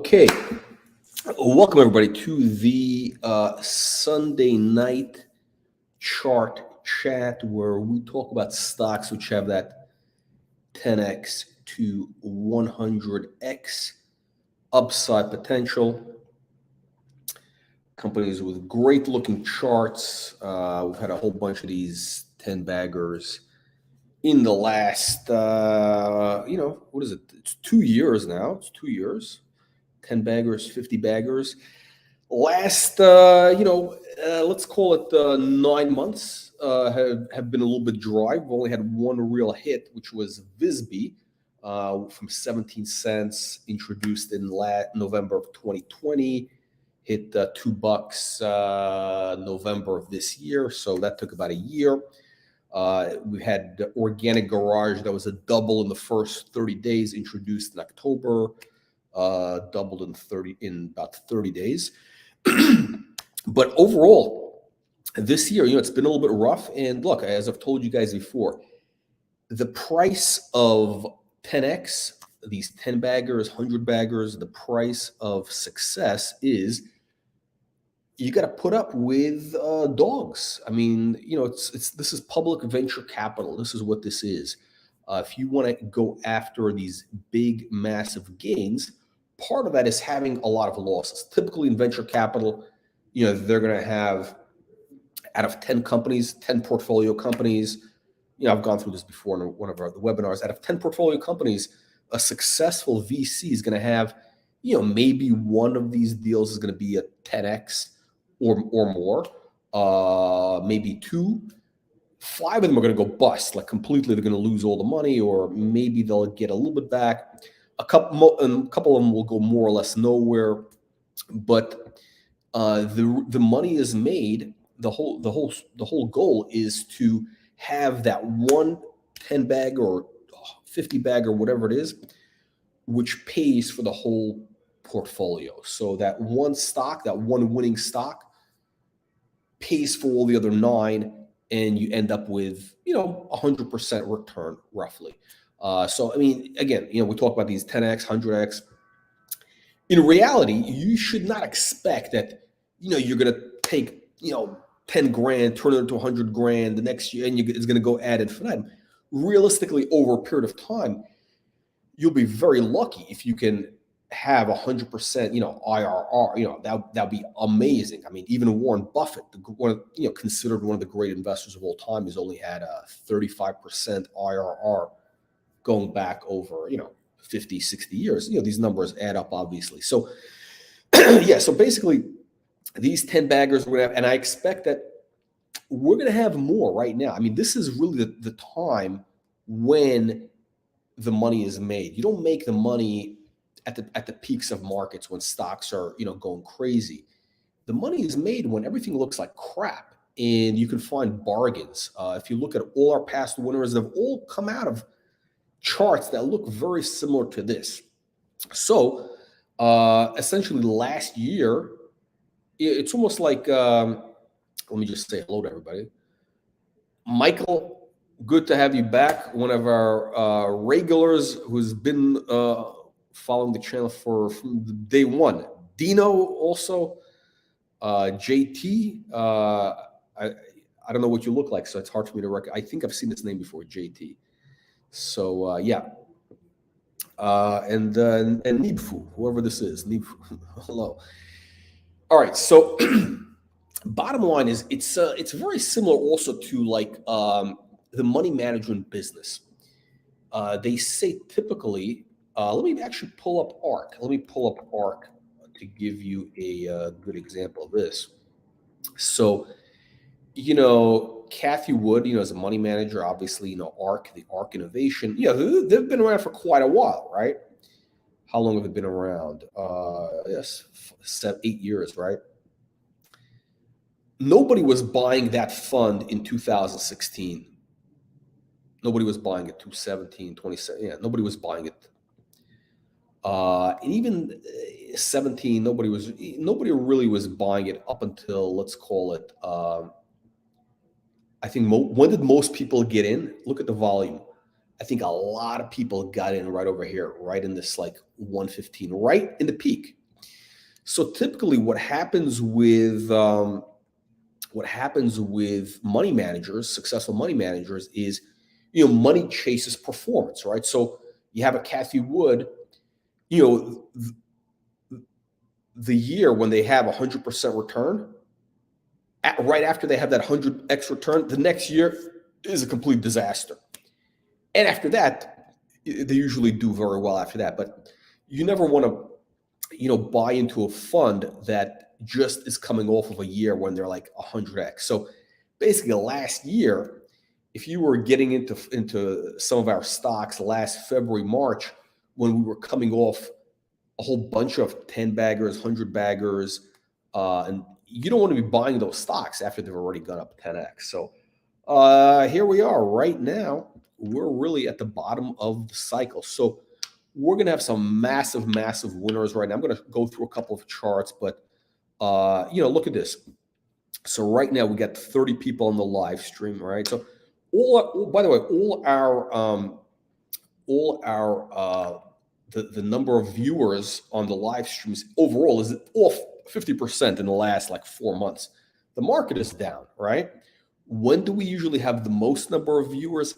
Okay, welcome everybody to the Sunday night chart chat where we talk about stocks which have that 10x to 100x upside potential. Companies with great looking charts. We've had a whole bunch of these 10 baggers in the last, what is it? It's 2 years now. It's 2 years. 10 baggers, 50 baggers. Last, let's call it 9 months have been a little bit dry. We've only had one real hit, which was Visby from 17 cents, introduced in November of 2020, hit $2 November of this year. So that took about a year. We had the Organic Garage that was a double in the first 30 days, introduced in October. Doubled in about 30 days. But overall, this year, it's been a little bit rough. And look, as I've told you guys before, the price of 10x, these 10 baggers, 100 baggers, the price of success is you got to put up with dogs. I mean, this is public venture capital. This is what this is. If you want to go after these big, massive gains, part of that is having a lot of losses. Typically in venture capital, they're going to have, out of 10 companies, 10 portfolio companies, I've gone through this before in one of the webinars, out of 10 portfolio companies, a successful VC is going to have, maybe one of these deals is going to be a 10x or more, maybe two. 5 of them are going to go bust, like completely. They're going to lose all the money, or maybe they'll get a little bit back. A couple of them will go more or less nowhere. But the money is made. The whole goal is to have that one 10 bag or 50 bag or whatever it is, which pays for the whole portfolio. So that one stock, that one winning stock, pays for all the other 9. And you end up with, 100% return roughly. So, I mean, again, we talk about these 10x, 100x. In reality, you should not expect that, you're going to take, 10 grand, turn it into 100 grand the next year, and it's going to go ad infinitum. Realistically, over a period of time, you'll be very lucky if you can have 100%, IRR, that'd be amazing. I mean, even Warren Buffett, considered one of the great investors of all time, has only had a 35% IRR going back over, 50, 60 years. These numbers add up, obviously. So, so basically, these 10 baggers we're gonna have, and I expect that we're gonna have more right now. I mean, this is really the time when the money is made. You don't make the money at the peaks of markets when stocks are going crazy. The money is made when everything looks like crap, and you can find bargains. If you look at all our past winners, they've all come out of charts that look very similar to this. So essentially, last year, it's almost like let me just say hello to everybody. Michael, good to have you back. One of our regulars who's been following the channel from day one. Dino also, JT. I don't know what you look like, so it's hard for me to recognize. I think I've seen this name before, JT. So yeah, and Nibfu, whoever this is, Nibfu. Hello. All right, so bottom line is it's very similar also to like the money management business. They say typically. Let me actually pull up ARK. Let me pull up ARK to give you a good example of this. So, Kathy Wood, as a money manager, obviously, ARK, the ARK Innovation, they've been around for quite a while, right? How long have they been around? Yes, 8 years, right? Nobody was buying that fund in 2016. Nobody was buying it 2017, 2017. Yeah, nobody was buying it. And even 17, nobody really was buying it up until, let's call it, I think when did most people get in? Look at the volume. I think a lot of people got in right over here, right in this like 115, right in the peak. So typically, what happens with money managers, successful money managers, is money chases performance, right? So you have a Kathy Wood, the year when they have 100% return, right after they have that 100x return, the next year is a complete disaster. And after that, they usually do very well after that. But you never want to, buy into a fund that just is coming off of a year when they're like 100x. So basically, last year, if you were getting into some of our stocks last February, March, when we were coming off a whole bunch of 10 baggers, 100 baggers, and you don't want to be buying those stocks after they've already gone up 10x. So here we are right now. We're really at the bottom of the cycle. So we're going to have some massive, massive winners right now. I'm going to go through a couple of charts, but look at this. So right now we got 30 people on the live stream, right? So by the way, the number of viewers on the live streams overall is off 50% in the last like 4 months. The market is down, right? When do we usually have the most number of viewers?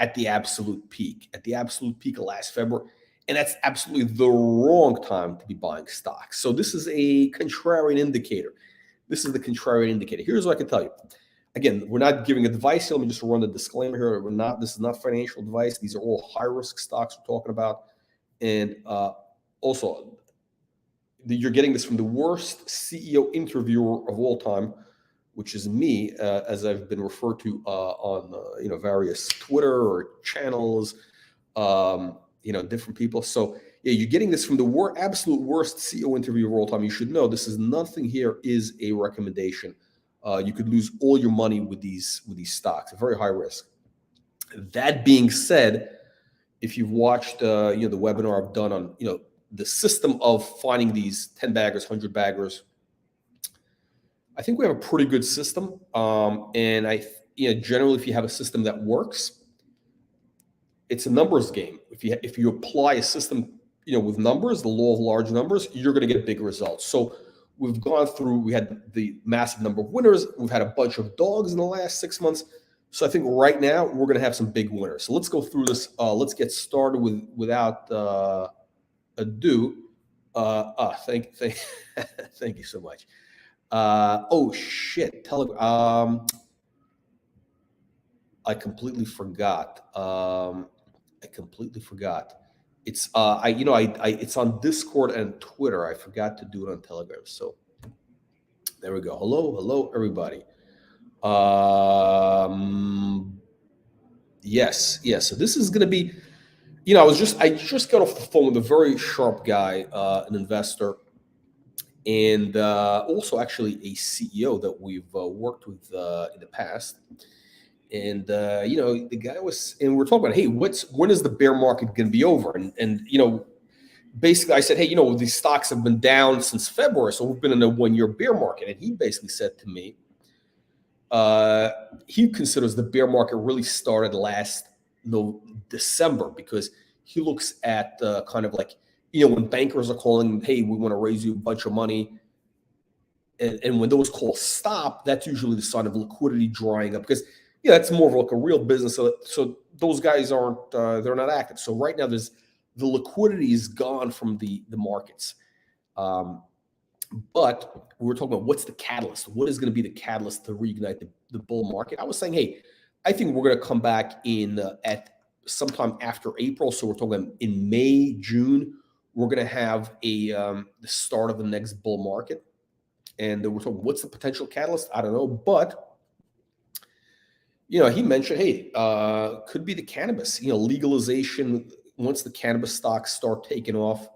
At the absolute peak of last February. And that's absolutely the wrong time to be buying stocks. So this is a contrarian indicator. This is the contrarian indicator. Here's what I can tell you. Again, we're not giving advice here. Let me just run the disclaimer here. This is not financial advice. These are all high-risk stocks we're talking about. And also, you're getting this from the worst CEO interviewer of all time, which is me, as I've been referred to on various Twitter or channels, different people. So yeah, you're getting this from the absolute worst CEO interview of all time. You should know this is nothing here is a recommendation. You could lose all your money with these stocks. Very high risk. That being said, if you've watched the webinar I've done on the system of finding these 10 baggers, 100 baggers, I think we have a pretty good system. And generally, if you have a system that works, it's a numbers game. If you apply a system, with numbers, the law of large numbers, you're going to get big results. So we've gone through, we had the massive number of winners. We've had a bunch of dogs in the last 6 months. So I think right now we're going to have some big winners. So let's go through this. Let's get started without ado. Thank you so much. Oh shit, Telegram. I completely forgot. It's it's on Discord and Twitter. I forgot to do it on Telegram. So there we go. Hello, everybody. Yes. So this is going to be, I just got off the phone with a very sharp guy, an investor, and also actually a CEO that we've worked with in the past. And the guy was, and we're talking about, hey, when is the bear market going to be over? And basically I said, hey, these stocks have been down since February, so we've been in a 1-year bear market. And he basically said to me, he considers the bear market really started last December, because he looks at kind of like, when bankers are calling, hey, we want to raise you a bunch of money. And when those calls stop, that's usually the sign of liquidity drying up, because it's more of like a real business. So those guys aren't, they're not active. So right now the liquidity is gone from the markets. But we were talking about what's the catalyst? What is going to be the catalyst to reignite the bull market? I was saying, hey, I think we're going to come back in at sometime after April. So we're talking in May, June, we're going to have the start of the next bull market. And we're talking, what's the potential catalyst? I don't know. But, he mentioned, hey, could be the cannabis, legalization. Once the cannabis stocks start taking off,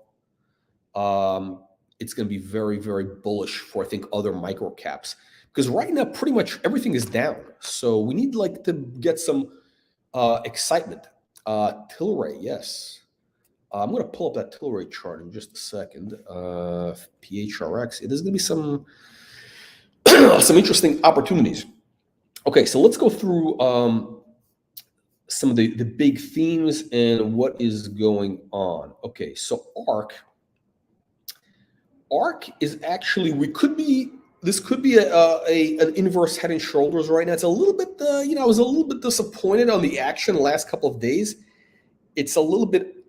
it's going to be very, very bullish for, I think, other micro caps. Because right now, pretty much everything is down. So we need to get some excitement. Tilray, yes. I'm going to pull up that Tilray chart in just a second. PHRX. There's going to be some some interesting opportunities. Okay, so let's go through some of the big themes and what is going on. Okay, so ARC is actually, this could be an inverse head and shoulders right now. It's a little bit, I was a little bit disappointed on the action the last couple of days. It's a little bit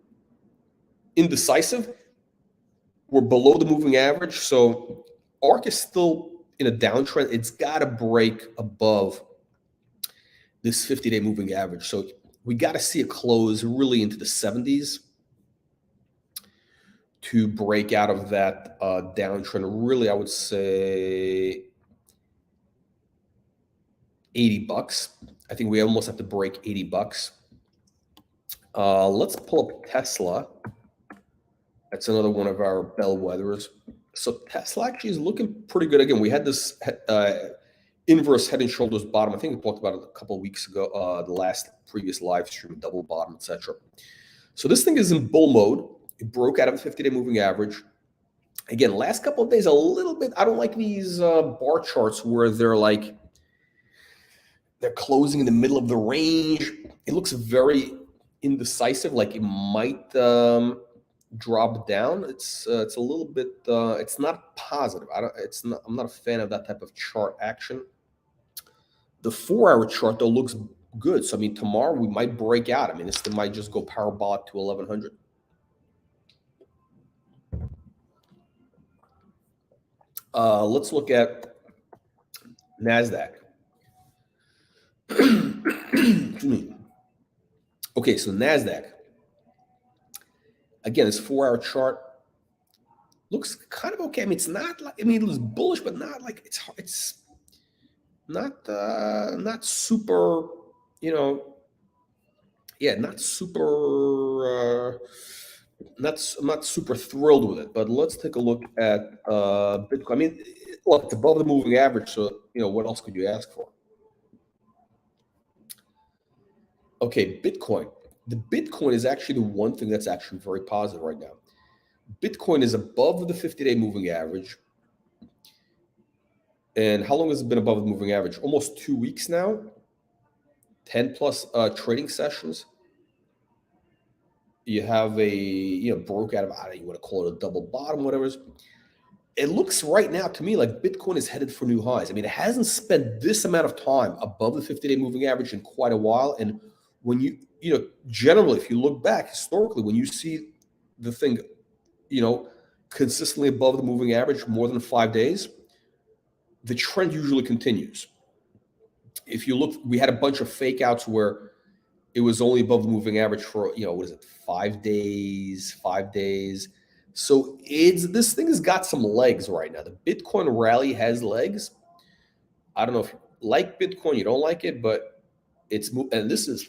indecisive. We're below the moving average, so ARC is still in a downtrend. It's got to break above this 50-day moving average. So we got to see a close really into the 70s to break out of that downtrend. Really, I would say $80. I think we almost have to break $80. Let's pull up Tesla. That's another one of our bellwethers. So Tesla actually is looking pretty good. Again, we had this inverse head and shoulders bottom. I think we talked about it a couple of weeks ago, the previous live stream, double bottom, etc. So this thing is in bull mode. It broke out of the 50-day moving average. Again, last couple of days, a little bit, I don't like these bar charts where they're closing in the middle of the range. It looks very indecisive, like it might drop down. It's a little bit, it's not positive. I'm not a fan of that type of chart action. The 4-hour chart though looks good. So I mean, tomorrow we might break out. I mean, this thing might just go parabolic to 1100. Let's look at Nasdaq. Excuse me. Okay, so Nasdaq. Again, this 4-hour chart looks kind of okay. I mean, it's not like, I mean, it was bullish, but not like it's not super, not super. I'm not super thrilled with it, but let's take a look at Bitcoin. I mean, look, it's above the moving average, so what else could you ask for? Okay, Bitcoin. The Bitcoin is actually the one thing that's actually very positive right now. Bitcoin is above the 50-day moving average. And how long has it been above the moving average? Almost 2 weeks now. 10 plus trading sessions. You have broke out of, I don't know, you want to call it a double bottom, whatever. It looks right now to me like Bitcoin is headed for new highs. I mean, it hasn't spent this amount of time above the 50-day moving average in quite a while. And when generally, if you look back historically, when you see the thing, consistently above the moving average more than 5 days, the trend usually continues. If you look, we had a bunch of fake outs where it was only above the moving average for, 5 days. So this thing has got some legs right now. The Bitcoin rally has legs. I don't know if you like Bitcoin, you don't like it, but and this is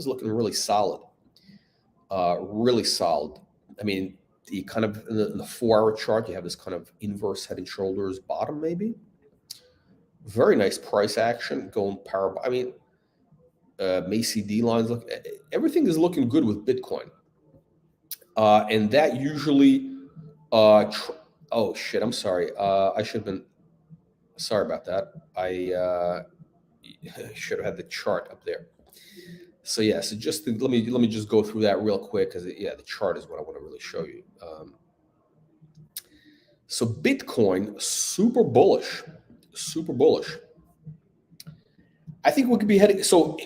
looking really solid. Really solid. I mean, the kind of in the 4-hour chart, you have this kind of inverse head and shoulders bottom, maybe. Very nice price action going parabolic. I mean, MACD lines look. Everything is looking good with Bitcoin, and that usually. Oh shit! I'm sorry. I should have been. Sorry about that. I should have had the chart up there. So yeah. So just let me just go through that real quick because the chart is what I want to really show you. So Bitcoin, super bullish. I think we could be heading. So,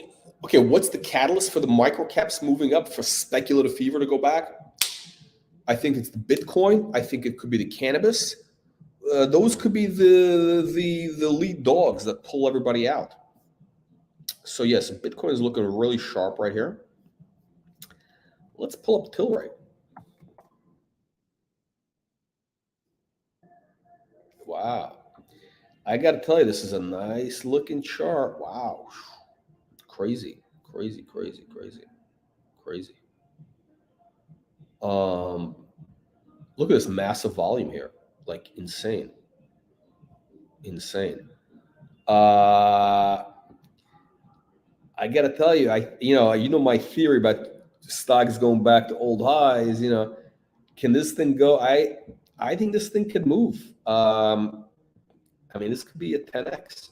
okay, what's the catalyst for the micro caps moving up, for speculative fever to go back? I think it's the Bitcoin. I think it could be the cannabis. Those could be the lead dogs that pull everybody out. So yes, Bitcoin is looking really sharp right here. Let's pull up the pill rate. Wow. I got to tell you, this is a nice looking chart. Wow. Crazy. Look at this massive volume here. Like insane. I got to tell you, my theory about stocks going back to old highs, can this thing go? I think this thing could move. I mean, this could be a 10x.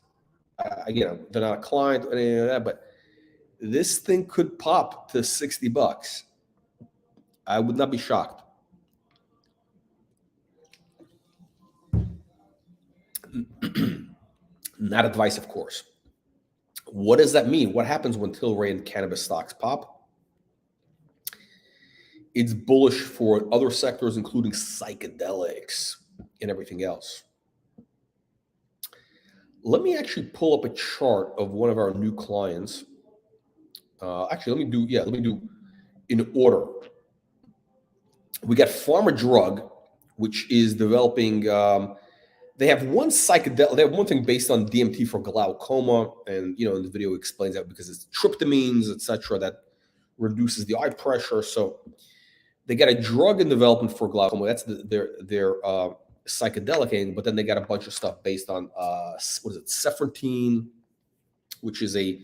They're not a client or anything like that, but this thing could pop to $60. I would not be shocked. Not advice, of course. What does that mean? What happens when Tilray and cannabis stocks pop? It's bullish for other sectors, including psychedelics and everything else. Let me actually pull up a chart of one of our new clients. Let me do in order. We got Pharma Drug, which is developing. They have one psychedelic. They have one thing based on DMT for glaucoma, and in the video explains that because it's tryptamines, etc., that reduces the eye pressure. So they got a drug in development for glaucoma. That's their psychedelic aim, but then they got a bunch of stuff based on cephrontine, which is a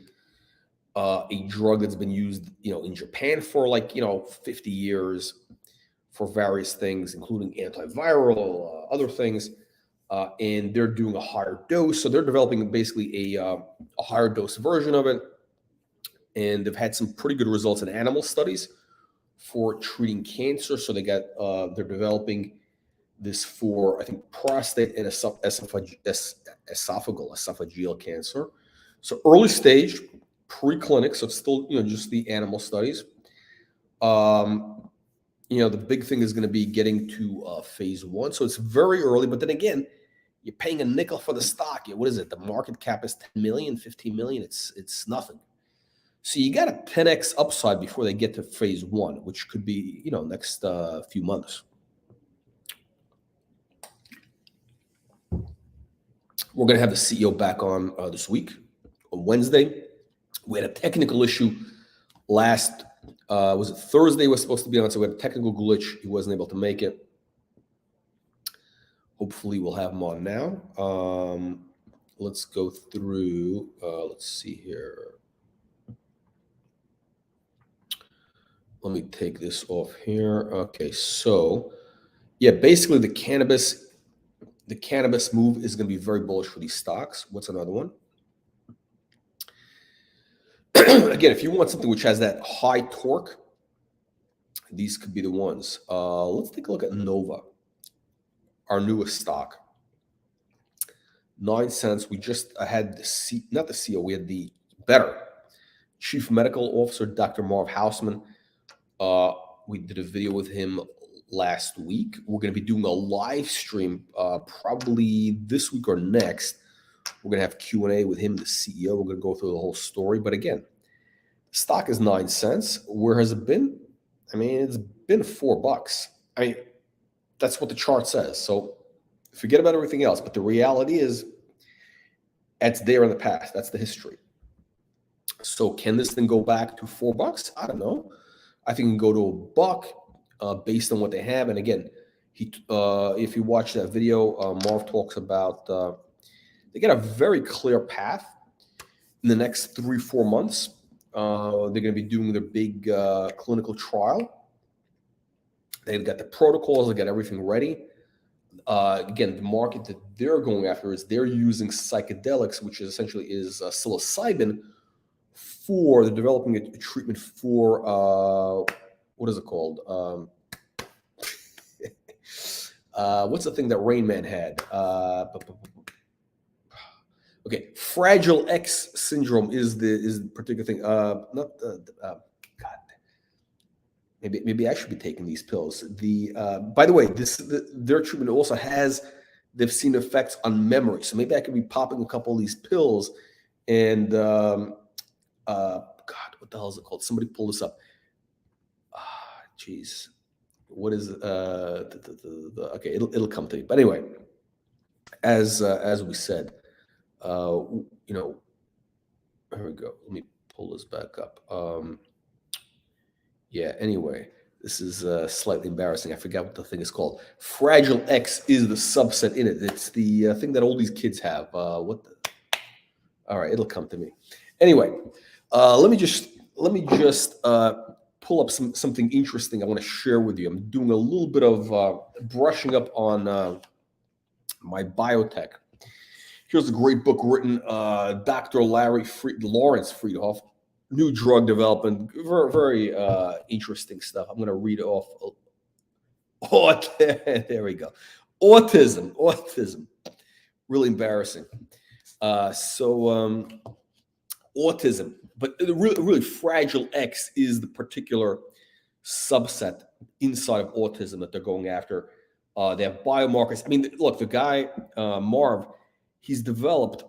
drug that's been used in Japan for 50 years for various things, including antiviral, other things, and they're doing a higher dose. So they're developing basically a higher dose version of it, and they've had some pretty good results in animal studies for treating cancer. So they're developing this for, I think, prostate and esophageal cancer. So early stage, preclinic, so it's still just the animal studies. The big thing is going to be getting to phase 1. So it's very early, but then again, you're paying a nickel for the stock. What is it? The market cap is 10 million, 15 million. It's nothing. So you got a 10x upside before they get to phase 1, which could be next few months. We're going to have the CEO back on this week on Wednesday. We had a technical issue last. Was it Thursday? Was supposed to be on, so we had a technical glitch. He wasn't able to make it. Hopefully, we'll have him on now. Let's go through. Let's see here. Let me take this off here. Okay, so yeah, basically the cannabis move is going to be very bullish for these stocks. What's another one? Again, if you want something which has that high torque, these could be the ones. Let's take a look at Nova, our newest stock. 9 cents. We just had not the CEO, we had the Chief Medical Officer, Dr. Marv Hausman. We did a video with him last week. We're going to be doing a live stream probably this week or next. We're going to have Q&A with him, the CEO. We're going to go through the whole story. But again, stock is 9 cents. Where has it been? I mean, it's been $4. I mean, that's what the chart says. So forget about everything else. But the reality is, it's there in the past. That's the history. So can this thing go back to $4? I don't know. I think it can go to $1 based on what they have. And again, if you watch that video, Marv talks about they got a very clear path in the next 3-4 months. They're going to be doing their big clinical trial. They've got the protocols. They got everything ready. Again, the market that they're going after is they're using psychedelics, which is essentially psilocybin, for the developing a treatment for what is it called? What's the thing that Rain Man had? Okay, Fragile X syndrome is the particular thing. God, maybe I should be taking these pills. By the way, their treatment also they've seen effects on memory. So maybe I could be popping a couple of these pills, and God, what the hell is it called? Somebody pull this up. Jeez, what is okay? It'll come to me. But anyway, as we said. Here we go. Let me pull this back up. Anyway, this is slightly embarrassing. I forgot what the thing is called. Fragile X is the subset in it. It's the thing that all these kids have. All right, it'll come to me. Anyway, let me just pull up something interesting I want to share with you. I'm doing a little bit of brushing up on my biotech. Here's a great book written, Dr. Lawrence Friedhoff. new drug development, very, very interesting stuff. I'm going to read off. There we go. Autism. Really embarrassing. Autism, but the really fragile X is the particular subset inside of autism that they're going after. They have biomarkers. I mean, look, the guy Marv, he's developed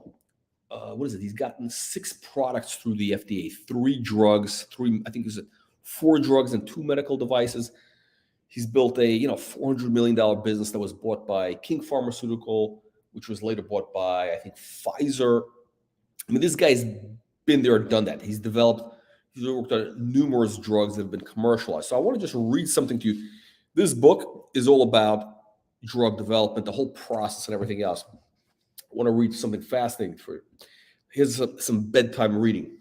what is it? He's gotten 6 products through the FDA, 3 drugs, I think it was 4 drugs and 2 medical devices. He's built a $400 million business that was bought by King Pharmaceutical, which was later bought by, I think, Pfizer. I mean, this guy's been there, done that. He's worked on numerous drugs that have been commercialized. So I want to just read something to you. This book is all about drug development, the whole process and everything else. I want to read something fascinating for you. Here's some bedtime reading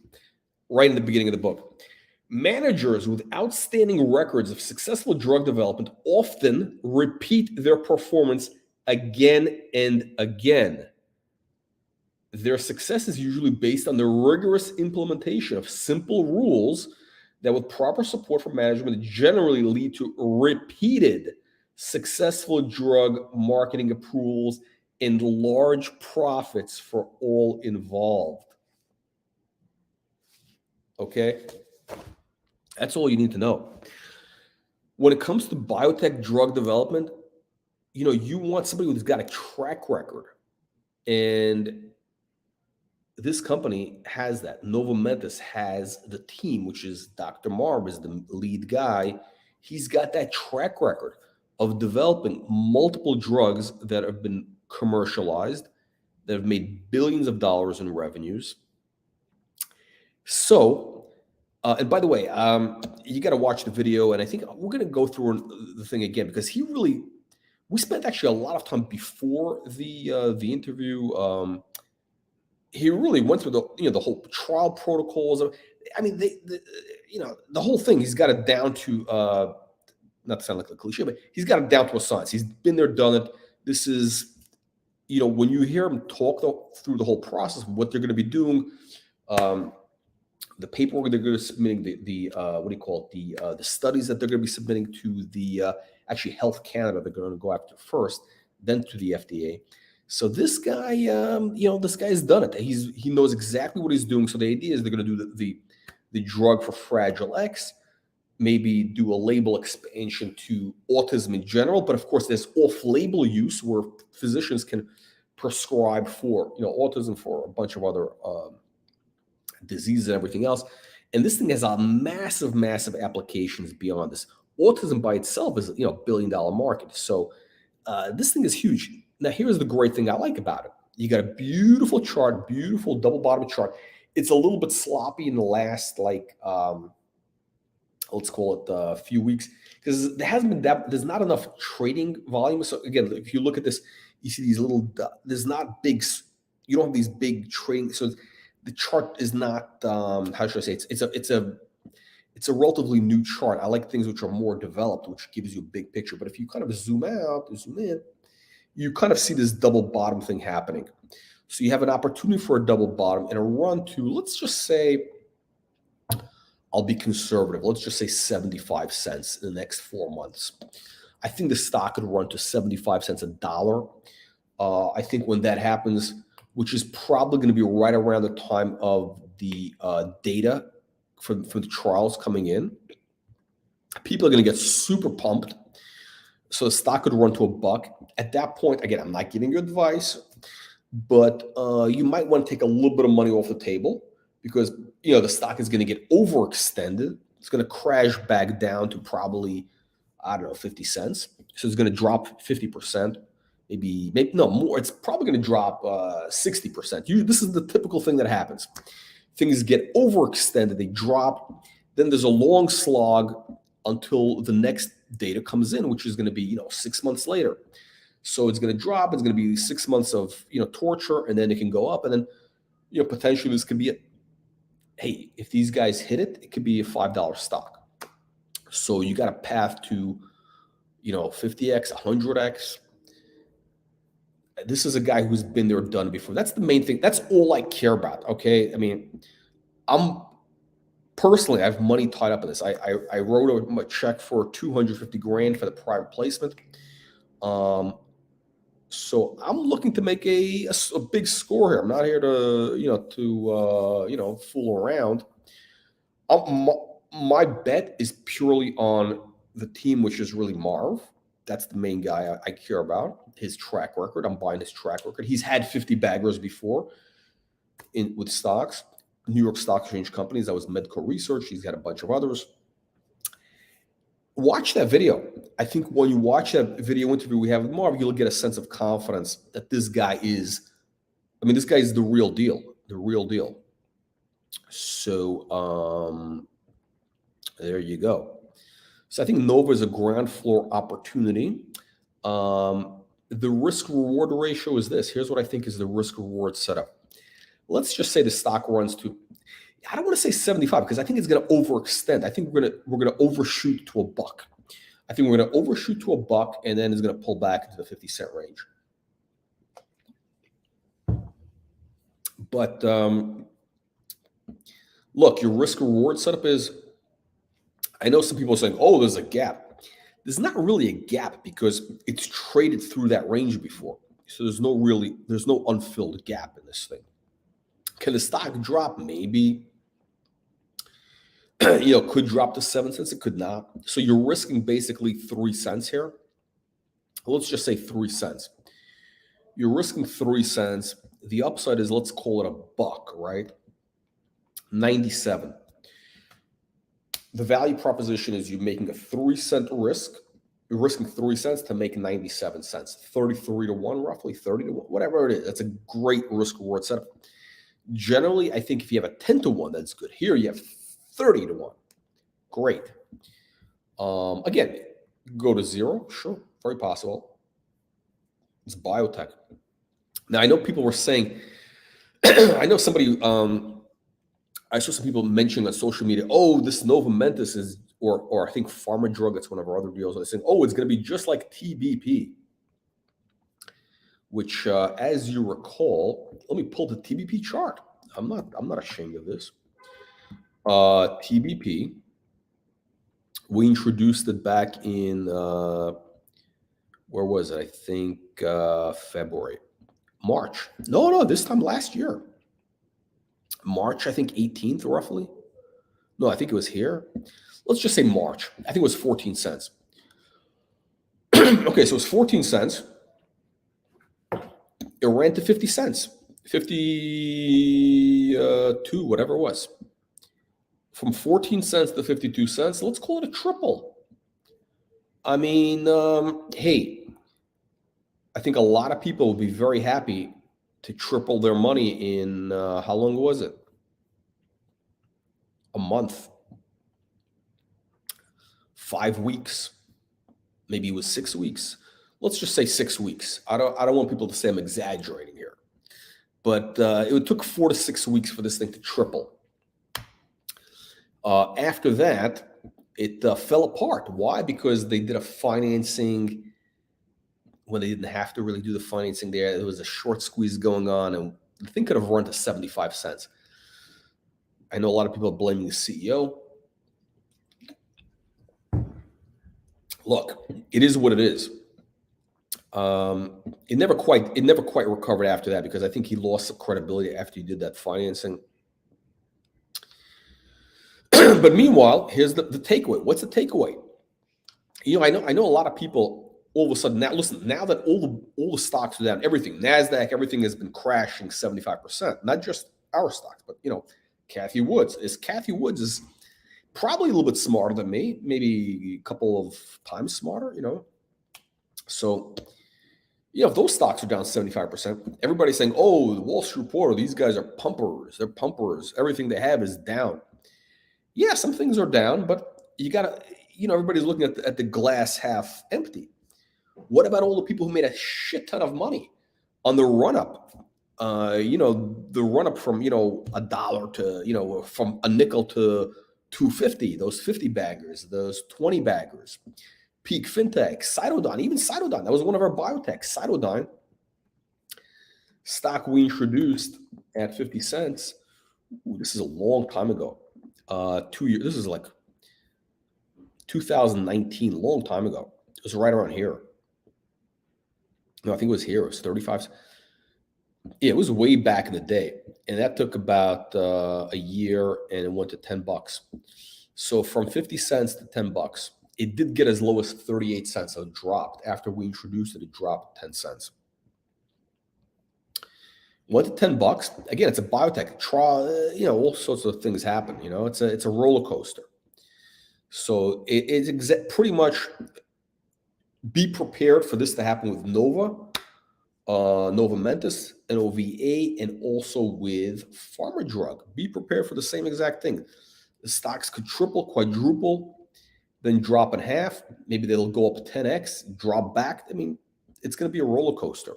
right in the beginning of the book. Managers with outstanding records of successful drug development often repeat their performance again and again. Their success is usually based on the rigorous implementation of simple rules that, with proper support from management, generally lead to repeated successful drug marketing approvals and large profits for all involved. Okay? That's all you need to know. When it comes to biotech drug development, you want somebody who's got a track record. And this company has that. Mentis has the team, which is Dr. Marv is the lead guy. He's got that track record of developing multiple drugs that have been commercialized, that have made billions of dollars in revenues. So, and by the way, you got to watch the video, and I think we're going to go through the thing again, because we spent actually a lot of time before the interview. He really went through the whole trial protocols. I mean, the whole thing. He's got it down to not to sound like a cliche, but he's got it down to a science. He's been there, done it. This is, when you hear him talk through the whole process, what they're going to be doing, the paperwork they're going to be submitting, the studies that they're going to be submitting to the actually Health Canada. They're going to go after first, then to the FDA. So this guy, this guy's done it. He knows exactly what he's doing. So the idea is they're going to do the drug for Fragile X, maybe do a label expansion to autism in general. But of course, there's off-label use where physicians can prescribe for autism, for a bunch of other diseases and everything else. And this thing has a massive, massive applications beyond this. Autism by itself is $1 billion market. So this thing is huge. Now, here's the great thing I like about it. You got a beautiful chart, beautiful double bottom chart. It's a little bit sloppy in the last, let's call it a few weeks, because there's not enough trading volume. So again, if you look at this, you see these little, there's not big, you don't have these big trading. So the chart is not, how should I say, it's a relatively new chart. I like things which are more developed, which gives you a big picture. But if you kind of zoom out, zoom in, you kind of see this double bottom thing happening. So you have an opportunity for a double bottom and a run to, let's just say, I'll be conservative. Let's just say 75 cents in the next 4 months. I think the stock could run to 75 cents a dollar. I think when that happens, which is probably going to be right around the time of the data for the trials coming in, people are going to get super pumped. So the stock could run to $1. At that point, again, I'm not giving you advice, but you might want to take a little bit of money off the table, because the stock is going to get overextended. It's going to crash back down to probably, 50 cents. So it's going to drop 50%, maybe no more. It's probably going to drop 60%. This is the typical thing that happens. Things get overextended, they drop. Then there's a long slog until the next data comes in, which is going to be 6 months later. So it's going to drop. It's going to be 6 months of torture, and then it can go up, and then potentially this could be it. Hey, if these guys hit it, it could be a $5 stock. So you got a path to 50x, 100x. This is a guy who's been there, done it before. That's the main thing. That's all I care about. Okay, I mean, I'm personally, I have money tied up in this. I wrote a check for 250 grand for the private placement. So I'm looking to make a big score here. I'm not here to fool around. My bet is purely on the team, which is really Marv. That's the main guy I care about. His track record. I'm buying his track record. He's had 50 baggers before with stocks, New York Stock Exchange companies. That was Medical Research. He's got a bunch of others. Watch that video. I think when you watch that video interview we have with Marv, you'll get a sense of confidence that this guy is the real deal. The real deal. So there you go. So I think Nova is a ground floor opportunity. The risk reward ratio is this. Here's what I think is the risk reward setup. Let's just say the stock runs to, I don't want to say 75 because I think it's going to overextend. I think we're going to overshoot to $1. I think we're going to overshoot to $1 and then it's going to pull back into the 50-cent range. But look, your risk reward setup is, I know some people are saying, oh, there's a gap. There's not really a gap because it's traded through that range before. So there's no unfilled gap in this thing. Can the stock drop? Maybe. Could drop to 7 cents. It could not. So you're risking basically 3 cents here. Let's just say 3 cents. You're risking 3 cents. The upside is, let's call it $1, right? 97. The value proposition is you're making a 3 cent risk. You're risking 3 cents to make 97 cents. 33 to 1, roughly 30 to 1, whatever it is. That's a great risk reward setup. Generally, I think if you have a 10 to 1, that's good. Here you have 30 to 1. Great. Again, go to 0. Sure, very possible. It's biotech. Now, I know people were saying, I know somebody, I saw some people mentioning on social media, oh, this Nova Mentis is, or I think Pharma Drug, it's one of our other deals. They're saying, oh, it's going to be just like TBP, which, as you recall, let me pull the TBP chart. I'm not ashamed of this. TBP, we introduced it back in, where was it? I think February, March. No, this time last year. March, I think 18th roughly. No, I think it was here. Let's just say March. I think it was 14 cents. Okay, so it's 14 cents. It ran to 50 cents, 52, whatever it was. From 14 cents to 52 cents, let's call it a triple. I mean, hey, I think a lot of people will be very happy to triple their money in, how long was it? A month, 5 weeks, maybe it was 6 weeks. Let's just say 6 weeks. I don't want people to say I'm exaggerating here, but it took 4 to 6 weeks for this thing to triple. After that, it fell apart. Why? Because they did a financing when they didn't have to really do the financing there. There was a short squeeze going on, and the thing could have run to 75 cents. I know a lot of people are blaming the CEO. Look, it is what it is. It never quite recovered after that because I think he lost some credibility after he did that financing. But meanwhile, here's the takeaway. What's the takeaway? I know a lot of people all of a sudden now, listen, now that all the stocks are down, everything, Nasdaq, everything has been crashing 75%, not just our stocks, but Cathie Woods is probably a little bit smarter than me, maybe a couple of times smarter, So, if those stocks are down 75%, everybody's saying, oh, the Wall Street Reporter, these guys are pumpers. They're pumpers. Everything they have is down. Yeah, some things are down, but you got to, everybody's looking at the glass half empty. What about all the people who made a shit ton of money on the run-up? The run-up from, $1 to, from a nickel to $2.50, those 50 baggers, those 20 baggers, Peak Fintech, Cytodyne, even Cytodyne, that was one of our biotechs, Cytodyne, stock we introduced at 50 cents. Ooh, this is a long time ago. 2 years. This is like 2019, long time ago. It was right around here. No, I think it was here. It was 35. Yeah, it was way back in the day. And that took about a year, and it went to $10. So from 50 cents to $10. It did get as low as 38 cents. So it dropped. After we introduced it, it dropped 10 cents. Went to $10. Again, it's a biotech trial. All sorts of things happen. It's a roller coaster. So it's pretty much be prepared for this to happen with Nova, Nova Mentis, and OVA, and also with Pharma Drug. Be prepared for the same exact thing. The stocks could triple, quadruple, then drop in half. Maybe they'll go up 10x, drop back. I mean, it's going to be a roller coaster.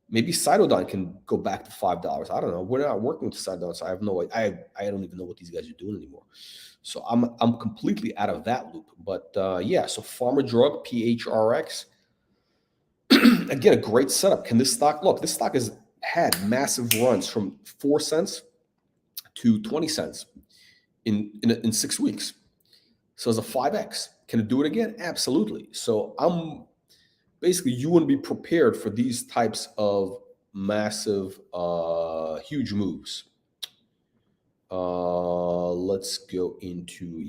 Maybe Cytodyne can go back to $5. I don't know. We're not working with Cytodyne, so I have no idea. I don't even know what these guys are doing anymore. So I'm completely out of that loop. But yeah, so Pharma Drug, PHRX. Again, a great setup. Can this stock look? This stock has had massive runs from 4 cents to 20 cents in 6 weeks. So it's a 5x. Can it do it again? Absolutely. So basically, you want to be prepared for these types of massive, huge moves. Let's go into,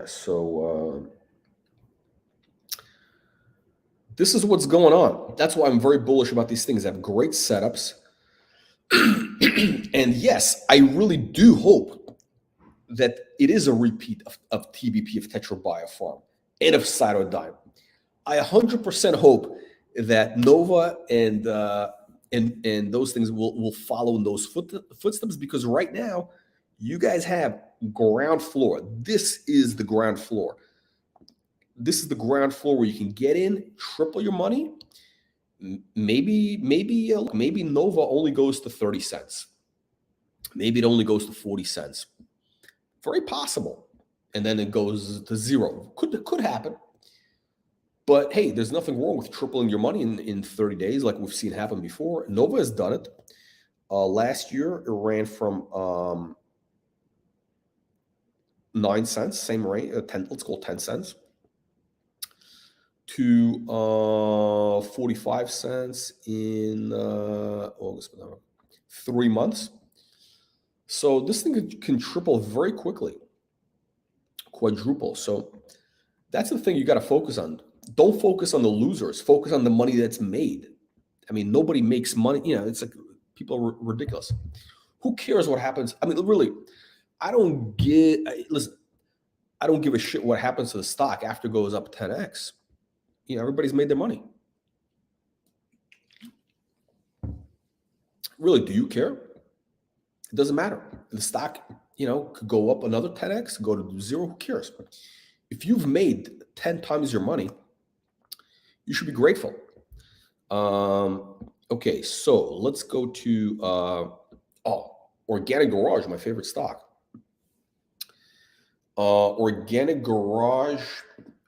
So this is what's going on. That's why I'm very bullish about these things. They have great setups. And yes, I really do hope that it is a repeat of TBP, of Tetra Biopharm, and of Cytodyne. I 100% hope that Nova and those things will follow in those footsteps, because right now you guys have ground floor. This is the ground floor. This is the ground floor where you can get in, triple your money. Maybe Nova only goes to 30 cents. Maybe it only goes to 40 cents. Very possible. And then it goes to zero. Could happen. But hey, there's nothing wrong with tripling your money in 30 days, like we've seen happen before. Nova has done it. Last year, it ran from 9 cents, same rate, 10. Let's call 10 cents, to 45 cents in August, 3 months. So this thing can triple very quickly, quadruple. So that's the thing you got to focus on. Don't focus on the losers. Focus on the money that's made. I mean, nobody makes money. It's like people are ridiculous. Who cares what happens? I mean, really, I don't give a shit what happens to the stock after it goes up 10x. Everybody's made their money. Really, do you care? It doesn't matter. The stock, could go up another 10x, go to zero. Who cares? If you've made 10 times your money, you should be grateful. Okay, so let's go to Organic Garage, my favorite stock. Organic Garage.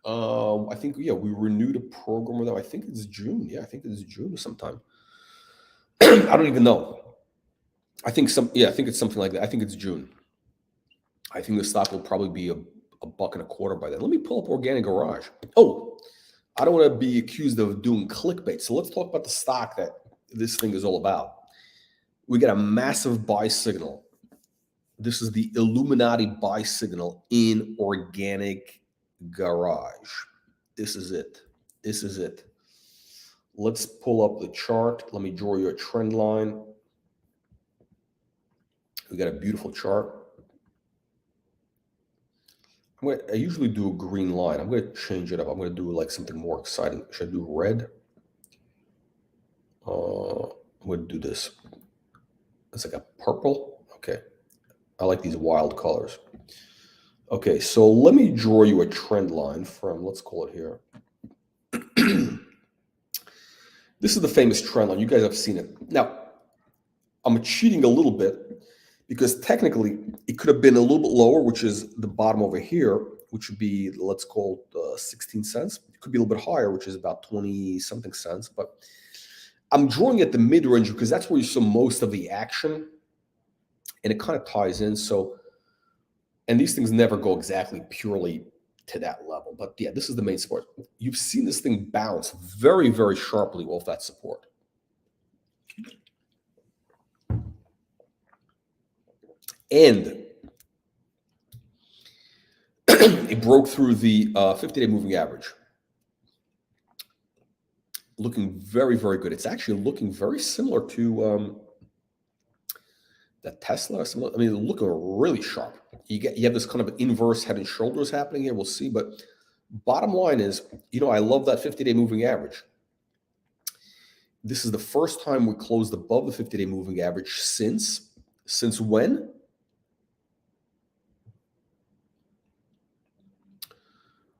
I think we renewed a program with them. I think it's June. Yeah, I think it's June sometime. I don't even know. I think it's something like that. I think it's June. I think the stock will probably be $1.25 by then. Let me pull up Organic Garage. Oh, I don't want to be accused of doing clickbait. So let's talk about the stock that this thing is all about. We got a massive buy signal. This is the Illuminati buy signal in Organic Garage. This is it. Let's pull up the chart. Let me draw you a trend line. We got a beautiful chart. I usually do a green line. I'm going to change it up. I'm going to do like something more exciting. Should I do red? I'm going to do this. It's like a purple. Okay. I like these wild colors. Okay, so let me draw you a trend line from, let's call it here. This is the famous trend line. You guys have seen it. Now, I'm cheating a little bit because technically it could have been a little bit lower, which is the bottom over here, which would be, let's call it 16 cents. It could be a little bit higher, which is about 20 something cents. But I'm drawing at the mid-range because that's where you saw most of the action, and it kind of ties in. So, and these things never go exactly purely to that level. But yeah, this is the main support. You've seen this thing bounce very, very sharply off that support. And it broke through the 50-day moving average. Looking very, very good. It's actually looking very similar to the Tesla. I mean, looking really sharp. You have this kind of inverse head and shoulders happening here. We'll see. But bottom line is, I love that 50-day moving average. This is the first time we closed above the 50-day moving average since when?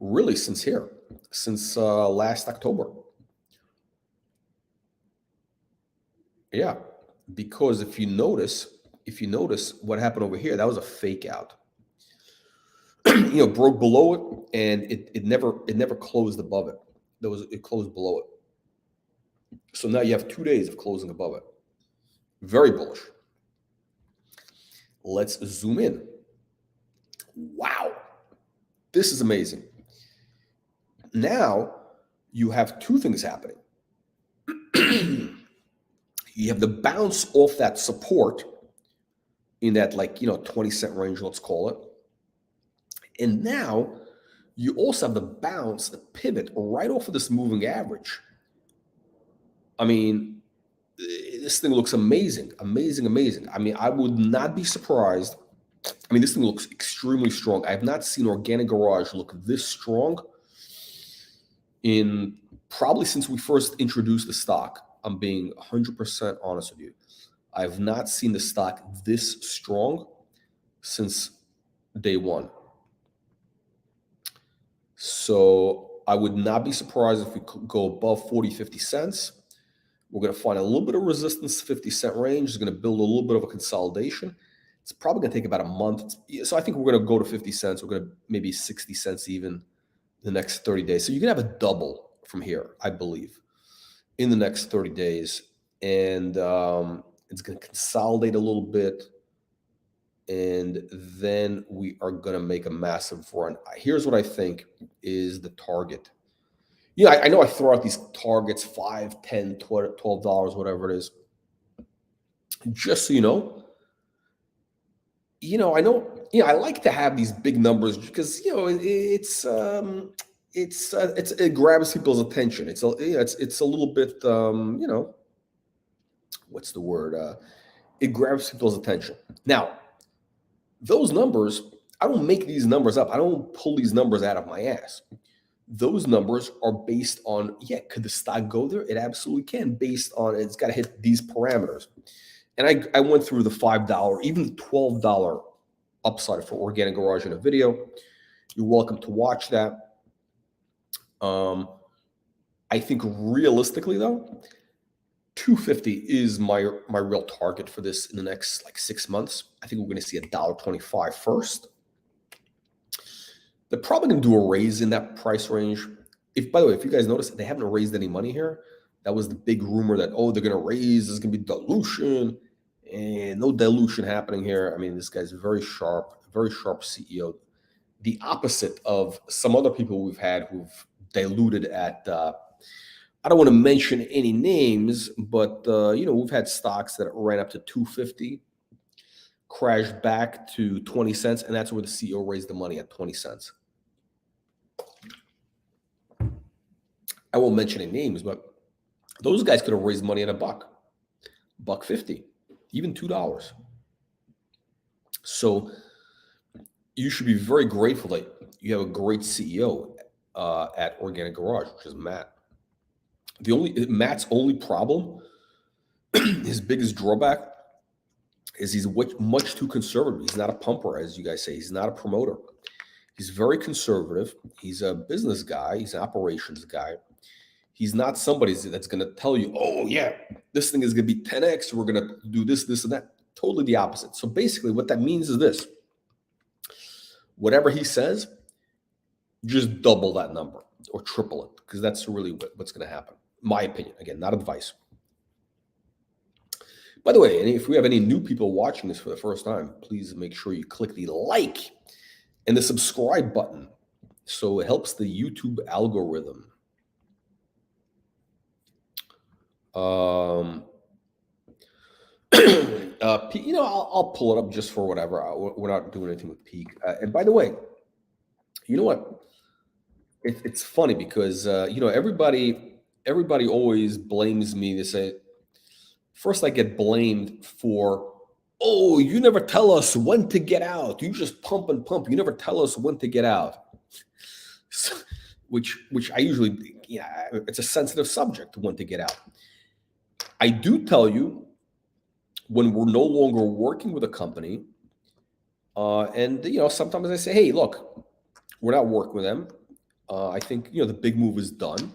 Really, since last October. Yeah, because if you notice what happened over here, that was a fake out. Broke below it, and it never closed above it. It closed below it. So now you have 2 days of closing above it. Very bullish. Let's zoom in. Wow, this is amazing. Now you have two things happening. You have the bounce off that support in that 20-cent range, let's call it. And now you also have the bounce, the pivot right off of this moving average. I mean, this thing looks amazing, amazing, amazing. I mean, I would not be surprised. I mean, this thing looks extremely strong. I have not seen Organic Garage look this strong in probably since we first introduced the stock. I'm being 100% honest with you. I have not seen the stock this strong since day one. So I would not be surprised if we go above 40, 50 cents. We're going to find a little bit of resistance, 50-cent range. It's going to build a little bit of a consolidation. It's probably going to take about a month. So I think we're going to go to 50 cents. We're going to maybe 60 cents even the next 30 days. So you're going to have a double from here, I believe, in the next 30 days. And it's going to consolidate a little bit. And then we are going to make a massive run. Here's what I think is the target. I know I throw out these targets, $5, $10, $12, whatever it is. Just so you know, I know, I like to have these big numbers because, it grabs people's attention. It's a little bit, what's the word? It grabs people's attention. Now, those numbers, I don't make these numbers up. I don't pull these numbers out of my ass. Those numbers are based on, could the stock go there? It absolutely can, based on it's got to hit these parameters. And I went through the $5, even the $12 upside for Organic Garage in a video. You're welcome to watch that. I think realistically, though, 250 is my real target for this in the next 6 months. I think we're going to see $1.25 first. They're probably going to do a raise in that price range. By the way, if you guys notice, they haven't raised any money here. That was the big rumor that, they're going to raise. There's going to be dilution, and no dilution happening here. I mean, this guy's very sharp CEO. The opposite of some other people we've had who've diluted at, I don't want to mention any names, but, we've had stocks that ran up to 250, crashed back to 20 cents, and that's where the CEO raised the money at 20 cents. I won't mention any names, but those guys could have raised money at $1.50, even $2. So you should be very grateful that you have a great CEO at Organic Garage, which is Matt. Matt's only problem, his biggest drawback, is he's much too conservative. He's not a pumper, as you guys say. He's not a promoter. He's very conservative. He's a business guy. He's an operations guy. He's not somebody that's going to tell you, this thing is going to be 10x. We're going to do this, this, and that. Totally the opposite. So basically what that means is this. Whatever he says, just double that number or triple it, because that's really what's going to happen. My opinion. Again, not advice. By the way, if we have any new people watching this for the first time, please make sure you click the like and the subscribe button so it helps the YouTube algorithm. I'll pull it up just for whatever. We're not doing anything with Peak. And by the way, you know what? It's funny because everybody always blames me. They say, first I get blamed for, oh, you never tell us when to get out. You just pump and pump. You never tell us when to get out. So, which I usually, it's a sensitive subject, when to get out. I do tell you when we're no longer working with a company, and sometimes I say, hey, look, we're not working with them. I think the big move is done.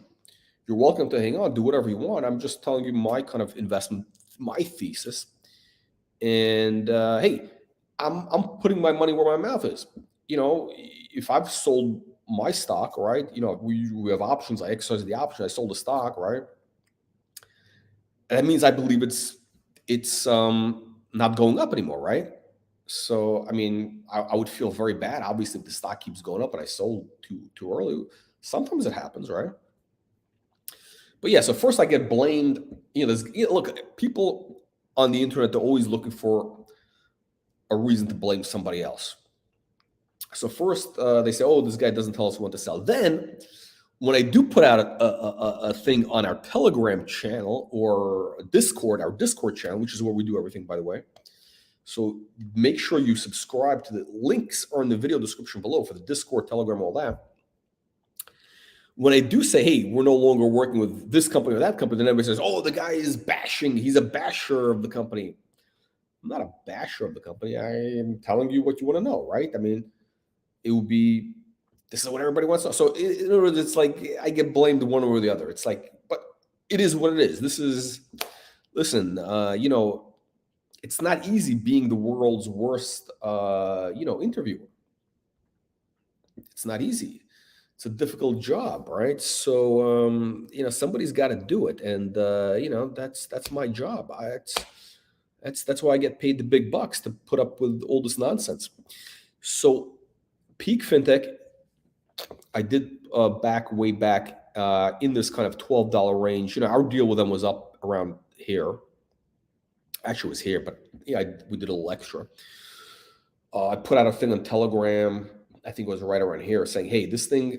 You're welcome to hang on, do whatever you want. I'm just telling you my kind of investment, my thesis. And hey, I'm putting my money where my mouth is. If I've sold my stock, right? We have options. I exercise the option. I sold the stock, right? That means I believe it's not going up anymore, right? So, I mean, I would feel very bad, obviously, if the stock keeps going up and I sold too early. Sometimes it happens, right? But yeah, so first I get blamed. Look, people on the internet, they're always looking for a reason to blame somebody else. So first they say, oh, this guy doesn't tell us when to sell. Then when I do put out a thing on our Telegram channel or our Discord channel, which is where we do everything, by the way. So make sure you subscribe to the links are in the video description below for the Discord, Telegram, all that. When I do say, hey, we're no longer working with this company or that company, then everybody says, oh, the guy is bashing. He's a basher of the company. I'm not a basher of the company. I am telling you what you want to know, right? I mean, it would be, this is what everybody wants to know. So in other words, it's like I get blamed one or the other. It's like, but it is what it is. Listen, it's not easy being the world's worst, interviewer. It's not easy. It's a difficult job, right? So, somebody's got to do it. And, that's my job. That's why I get paid the big bucks, to put up with all this nonsense. So Peak FinTech, I did way back in this kind of $12 range. Our deal with them was up around here. Actually, it was here, but we did a little extra. I put out a thing on Telegram, I think it was right around here, saying, hey, this thing,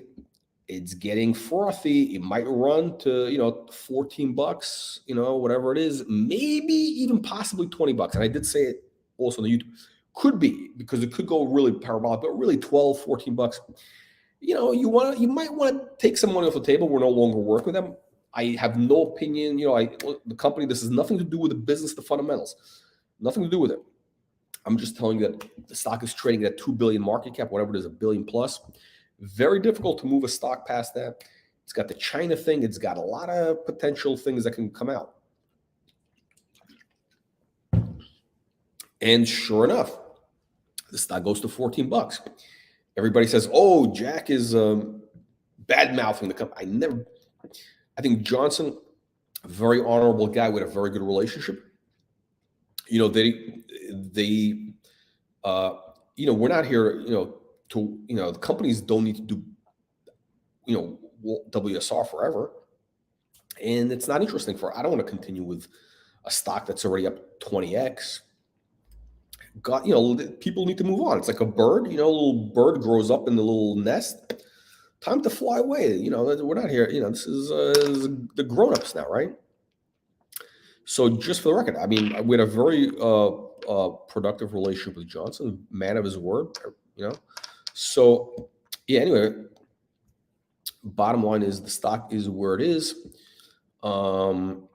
it's getting frothy. It might run to, $14, whatever it is, maybe even possibly $20. And I did say it also on the YouTube. Could be, because it could go really parabolic, but really $12, $14. You might want to take some money off the table. We're no longer working with them. I have no opinion. The company, this has nothing to do with the business, the fundamentals, nothing to do with it. I'm just telling you that the stock is trading at 2 billion market cap, whatever it is, $1 billion plus. Very difficult to move a stock past that. It's got the China thing. It's got a lot of potential things that can come out. And sure enough, the stock goes to $14. Everybody says, oh, Jack is bad-mouthing the company. I think Johnson, a very honorable guy with a very good relationship. We're not here, the companies don't need to do, WSR forever. And it's not interesting I don't want to continue with a stock that's already up 20x. People need to move on. It's like a bird, a little bird grows up in the little nest. Time to fly away. We're not here. This is the grown-ups now, right? So just for the record, I mean, we had a very productive relationship with Johnson, man of his word, So yeah, anyway, bottom line is the stock is where it is. And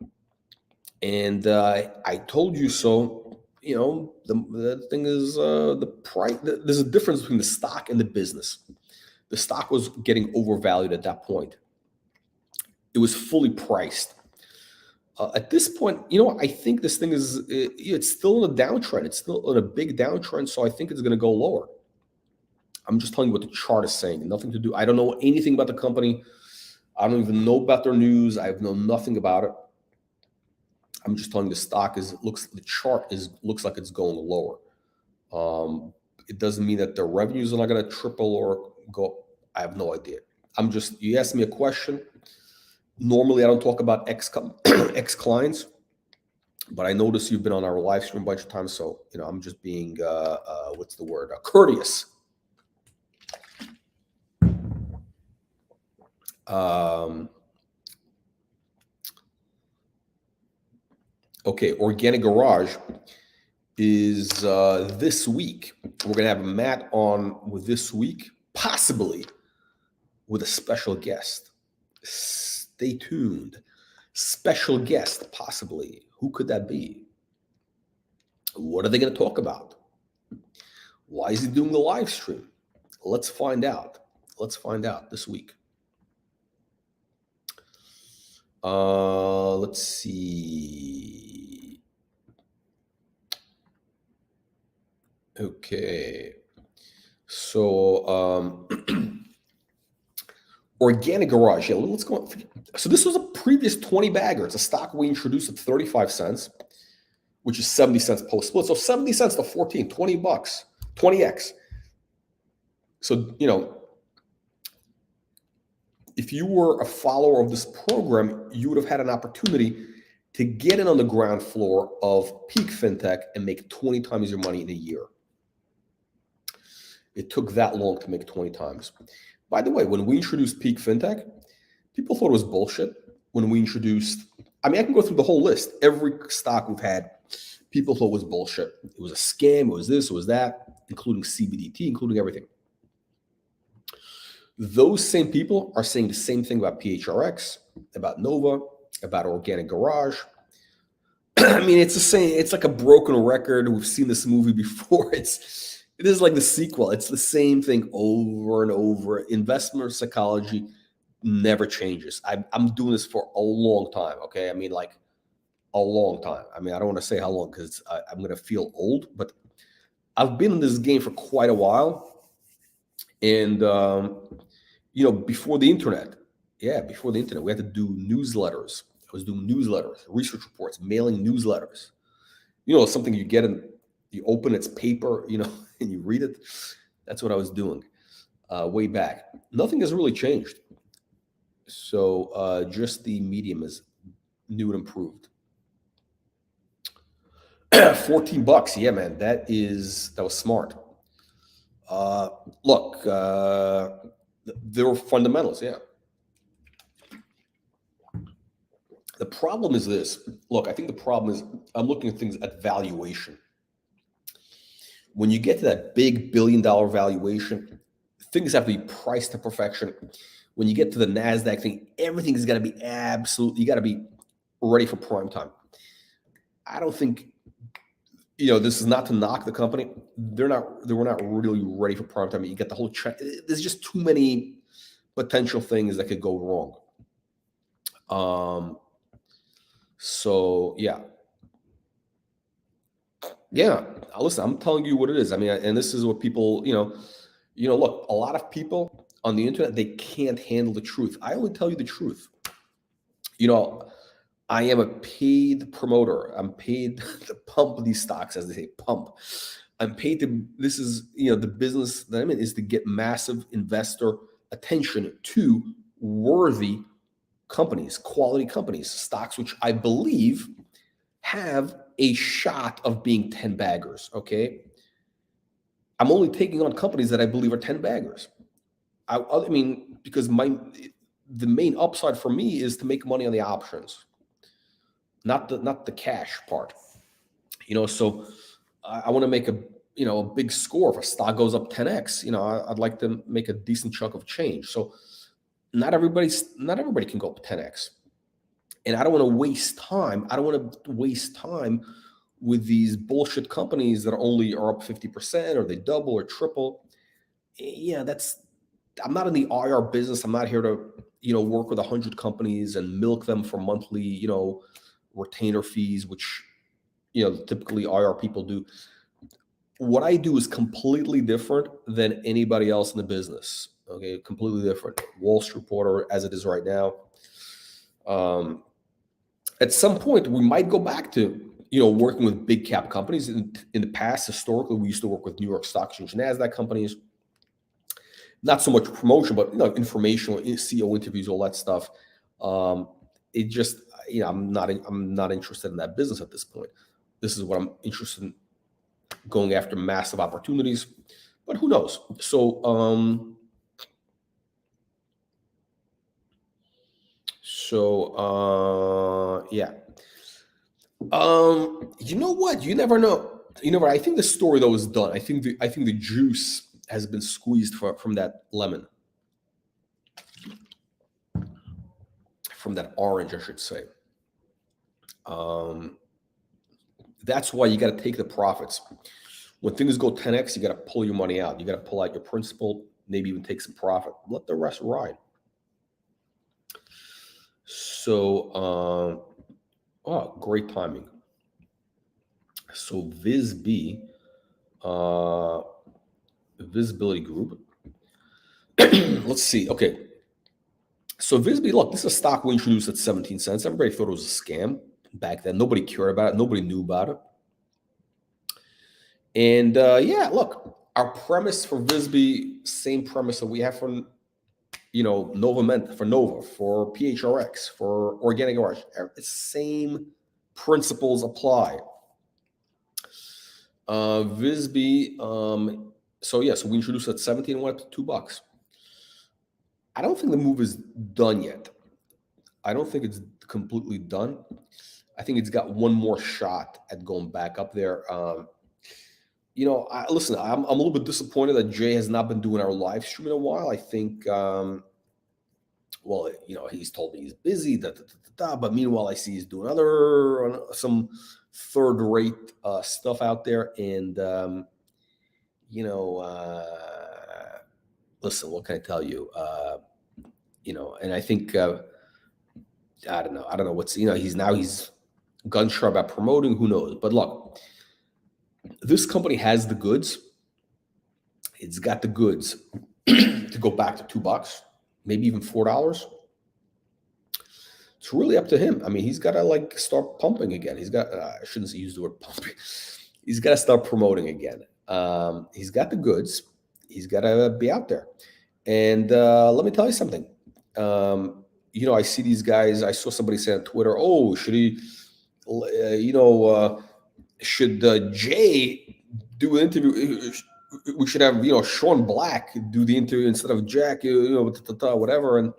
I told you so. The thing is, the price. There's a difference between the stock and the business. The stock was getting overvalued at that point. It was fully priced. At this point, I think this thing is, it's still in a downtrend. It's still in a big downtrend. So I think it's going to go lower. I'm just telling you what the chart is saying. Nothing to do. I don't know anything about the company. I don't even know about their news. I know nothing about it. I'm just telling you the chart looks like it's going lower. It doesn't mean that the revenues are not going to triple or go. I have no idea. You asked me a question. Normally, I don't talk about ex clients, but I notice you've been on our live stream a bunch of times, so I'm just being what's the word? Courteous. Okay, Organic Garage is this week. We're gonna have Matt on with this week, possibly with a special guest. Stay tuned. Special guest, possibly. Who could that be? What are they going to talk about? Why is he doing the live stream? Let's find out. Let's find out this week. Let's see. Okay. So, Organic Garage. Yeah, let's go. So this was a previous 20 bagger. It's a stock we introduced at 35 cents, which is 70 cents post split. So 70 cents to 14, 20 bucks, 20x. So, if you were a follower of this program, you would have had an opportunity to get in on the ground floor of peak fintech and make 20 times your money in a year. It took that long to make 20 times. By the way, when we introduced peak fintech, people thought it was bullshit. When we introduced, I can go through the whole list. Every stock we've had, people thought was bullshit. It was a scam. It was this, it was that, including CBDT, including everything. Those same people are saying the same thing about PHRX, about Nova, about Organic Garage. It's the same. It's like a broken record. We've seen this movie before. It is like the sequel. It's the same thing over and over. Investment psychology never changes. I'm doing this for a long time. Okay, a long time. I don't want to say how long because I'm going to feel old, but I've been in this game for quite a while. And before the internet, we had to do newsletters. I was doing newsletters, research reports, mailing newsletters. Something you get in, you open its paper, and you read it. That's what I was doing way back. Nothing has really changed. So just the medium is new and improved. 14 bucks. Yeah, man, that was smart. Look, there were fundamentals. Yeah. The problem is this. Look, I think the problem is I'm looking at things at valuation. When you get to that big $1 billion valuation, things have to be priced to perfection. When you get to the Nasdaq thing, everything is going to be you got to be ready for prime time. I don't think, this is not to knock the company. They were not really ready for prime time. You get the whole there's just too many potential things that could go wrong. So yeah. Listen, I'm telling you what it is. And this is what people, look, a lot of people on the internet, they can't handle the truth. I only tell you the truth. I am a paid promoter. I'm paid to pump these stocks, as they say, pump. I'm paid to, this is, the business that I'm in is to get massive investor attention to worthy companies, quality companies, stocks, which I believe have a shot of being 10 baggers, okay? I'm only taking on companies that I believe are 10 baggers. Because the main upside for me is to make money on the options, not the cash part. So I want to make a big score. If a stock goes up 10x, I'd like to make a decent chunk of change. So not everybody can go up 10x. And I don't want to waste time. I don't want to waste time with these bullshit companies that only are up 50% or they double or triple. Yeah, I'm not in the IR business. I'm not here to, work with 100 companies and milk them for monthly, retainer fees, which, typically IR people do. What I do is completely different than anybody else in the business. Okay, completely different. Wall Street Reporter, as it is right now. At some point, we might go back to working with big cap companies. In the past, historically, we used to work with New York Stock Exchange, Nasdaq companies. Not so much promotion, but informational CEO interviews, all that stuff. It just I'm not interested in that business at this point. This is what I'm interested in, going after massive opportunities, but who knows? So yeah. You know what? You never know. I think the story though is done. I think the juice has been squeezed from that lemon, from that orange, I should say. That's why you got to take the profits. When things go 10x, you got to pull your money out. You got to pull out your principal, maybe even take some profit. Let the rest ride. So, great timing. So VisB, Visibility Group. Let's see. Okay. So VisB, look, this is a stock we introduced at 17 cents. Everybody thought it was a scam back then. Nobody cared about it. Nobody knew about it. And yeah, look, our premise for VisB, same premise that we have for Nova, for PHRX, for Organic Orange. Same principles apply. VisB, so we introduced at 17 and went up to $2. I don't think the move is done yet. I don't think it's completely done. I think it's got one more shot at going back up there. Listen, I'm a little bit disappointed that Jay has not been doing our live stream in a while. I think, he's told me he's busy, but meanwhile, I see he's doing some third-rate stuff out there. And, listen, what can I tell you? And I think, I don't know what's, he's gun shy about promoting, who knows? But look, this company has the goods. It's got the goods to go back to $2, maybe even $4. It's really up to him. I mean, he's got to start pumping again. He's got, I shouldn't use the word pumping. He's got to start promoting again. He's got the goods. He's got to be out there. And let me tell you something. I see these guys. I saw somebody say on Twitter, "Oh, should he, should Jay do an interview? We should have, Sean Black do the interview instead of Jack, whatever." And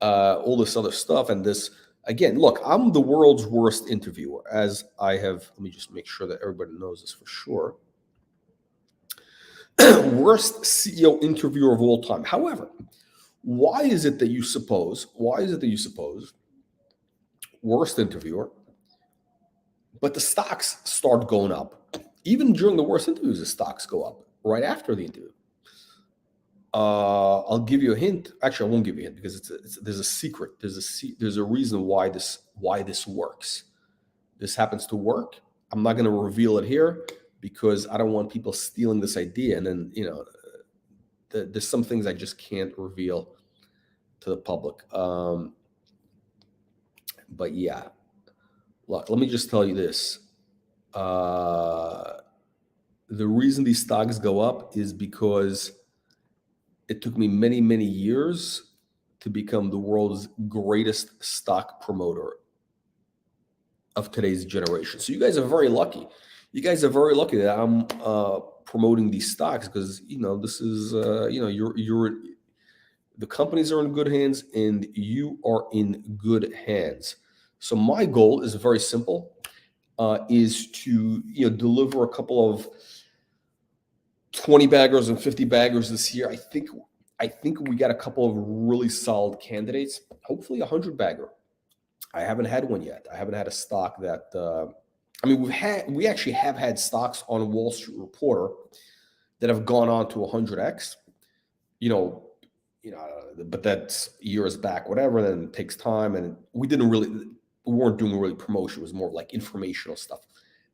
all this other stuff. And this, again, look, I'm the world's worst interviewer, as I have. Let me just make sure that everybody knows this for sure. Worst CEO interviewer of all time. However, why is it that you suppose worst interviewer, but the stocks start going up? Even during the worst interviews, the stocks go up right after the interview. I'll give you a hint. Actually, I won't give you a hint because there's a secret. There's a reason why this works. This happens to work. I'm not going to reveal it here because I don't want people stealing this idea. And then, there's some things I just can't reveal to the public. But yeah, look, let me just tell you this. The reason these stocks go up is because it took me many, many years to become the world's greatest stock promoter of today's generation. So you guys are very lucky. You guys are very lucky that I'm promoting these stocks because, this is, the companies are in good hands and you are in good hands. So my goal is very simple, is to, deliver a couple of 20 baggers and 50 baggers this year. I think we got a couple of really solid candidates. Hopefully 100 bagger. I haven't had one yet. I haven't had a stock that. We actually have had stocks on Wall Street Reporter that have gone on to 100x. But that's years back, whatever. Then it takes time, and we weren't doing really promotion. It was more like informational stuff.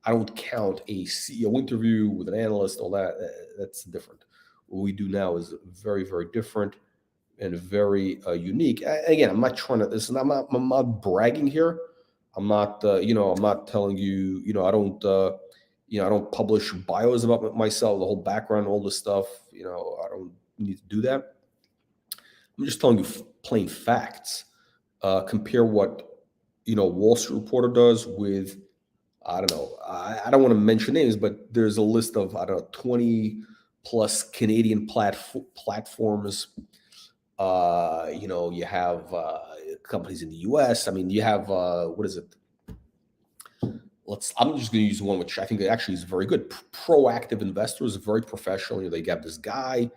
I don't count a CEO interview with an analyst, all that. That's different. What we do now is very, very different and very unique. Again, I'm not trying to. I'm not bragging here, I'm not, I'm not telling you, I don't publish bios about myself, the whole background, all this stuff. I don't need to do that. I'm just telling you plain facts. Compare what, Wall Street Reporter does with, I don't know, I don't want to mention names, but there's a list of, I don't know, 20 plus Canadian platforms. You have companies in the US. I mean, you have, what is it? I'm just going to use one which I think actually is very good. Proactive Investors, very professional. They got this guy.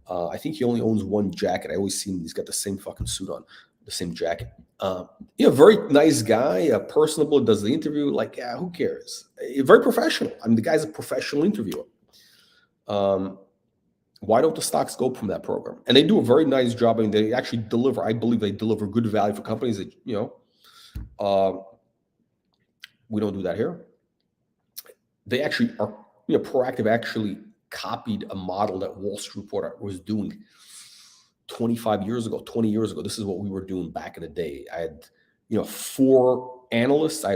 I think he only owns one jacket. I always see him. He's got the same fucking suit on, the same jacket. Very nice guy, personable, does the interview. Like, yeah, who cares? Very professional. I mean, the guy's a professional interviewer. Why don't the stocks go from that program? And they do a very nice job. I mean, they actually deliver. I believe they deliver good value for companies that, we don't do that here. They actually are, Proactive actually copied a model that Wall Street Reporter was doing 25 years ago, 20 years ago. This is what we were doing back in the day. I had, 4 analysts. I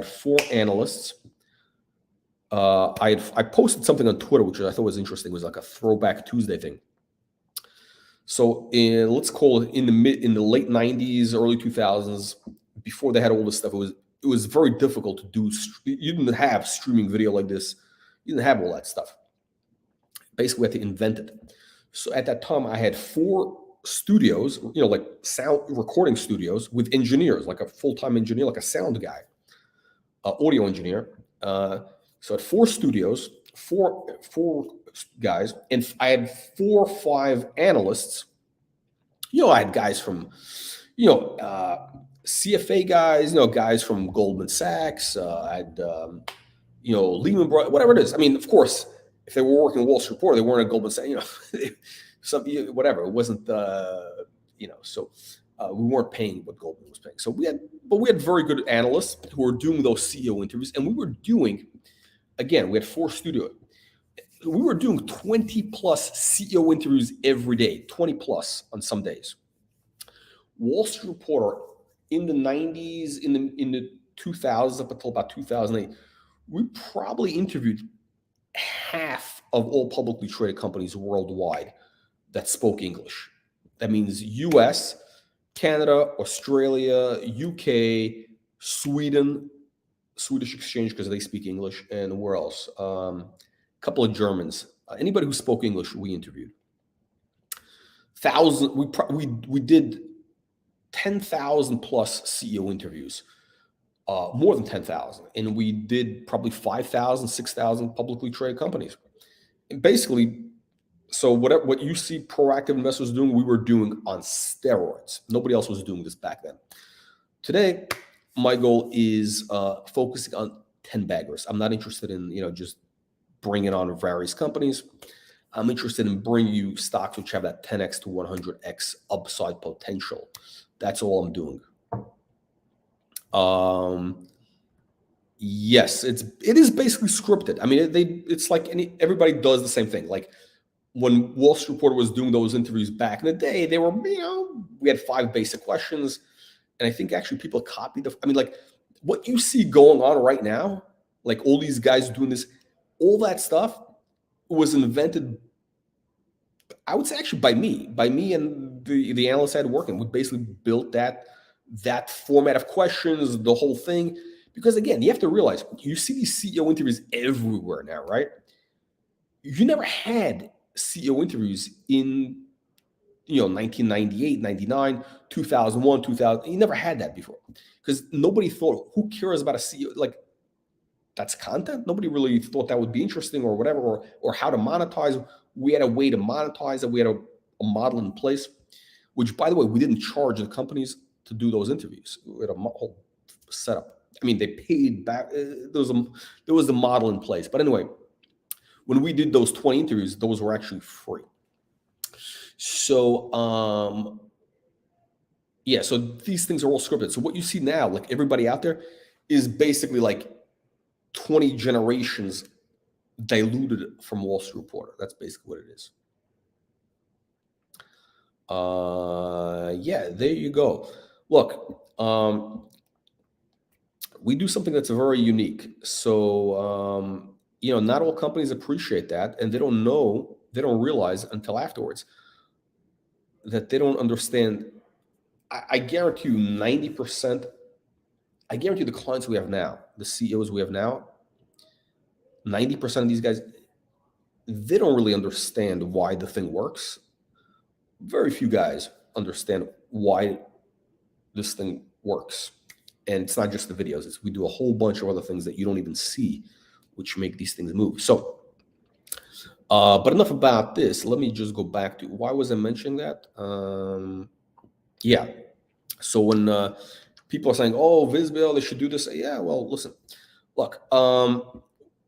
posted something on Twitter, which I thought was interesting. It was like a Throwback Tuesday thing. So let's call it in the late 90s, early 2000s, before they had all this stuff, it was very difficult to do. You didn't have streaming video like this. You didn't have all that stuff. Basically, we had to invent it. So at that time, I had 4 studios, like sound recording studios with engineers, like a full-time engineer, like a sound guy, audio engineer. So at 4 studios, four guys, and I had 4 or 5 analysts. I had guys from, CFA guys, guys from Goldman Sachs. I had, Lehman Brothers, whatever it is. I mean, of course, if they were working at Wall Street Report, they weren't at Goldman Sachs. Whatever. It wasn't, So we weren't paying what Goldman was paying. So we had very good analysts who were doing those CEO interviews, and we were doing. Again, we had 4 studios. We were doing 20 plus CEO interviews every day, 20 plus on some days. Wall Street Reporter in the 90s, in the 2000s up until about 2008, we probably interviewed half of all publicly traded companies worldwide that spoke English. That means US, Canada, Australia, UK, Sweden, Swedish exchange because they speak English, and where else? A couple of Germans. Anybody who spoke English, we interviewed. We did 10,000 plus CEO interviews, more than 10,000, and we did probably 5,000, 6,000 publicly traded companies. And basically, so what you see proactive investors doing, we were doing on steroids. Nobody else was doing this back then. Today, my goal is focusing on 10 baggers. I'm not interested in just bringing on various companies. I'm interested in bringing you stocks which have that 10x to 100x upside potential. That's all I'm doing. Yes, it is basically scripted. I mean, it's like everybody does the same thing. Like when Wall Street Reporter was doing those interviews back in the day, they were, we had 5 basic questions. And I think actually people copied like what you see going on right now, like all these guys doing this, all that stuff was invented, I would say actually by me and the analysts I had working. We basically built that format of questions, the whole thing. Because again, you have to realize, you see these CEO interviews everywhere now, right? You never had CEO interviews in 1998, 99, 2001, 2000. You never had that before because nobody thought, who cares about a CEO? Like, that's content. Nobody really thought that would be interesting or whatever, or how to monetize. We had a way to monetize it. We had a model in place, which, by the way, we didn't charge the companies to do those interviews. We had a whole setup. I mean, they paid back. There was the model in place. But anyway, when we did those 20 interviews, those were actually free. So, so these things are all scripted. So what you see now, like everybody out there, is basically like 20 generations diluted from Wall Street Reporter. That's basically what it is. There you go. Look, we do something that's very unique. So, not all companies appreciate that, and they don't realize until afterwards that they don't understand. I guarantee you 90%, I guarantee you the clients we have now, the CEOs we have now, 90% of these guys, they don't really understand why the thing works. Very few guys understand why this thing works. And it's not just the videos. We do a whole bunch of other things that you don't even see, which make these things move. So, but enough about this. Let me just go back to, why was I mentioning that? Yeah. So when people are saying, oh, Visbill, they should do this. Yeah, well, listen, look,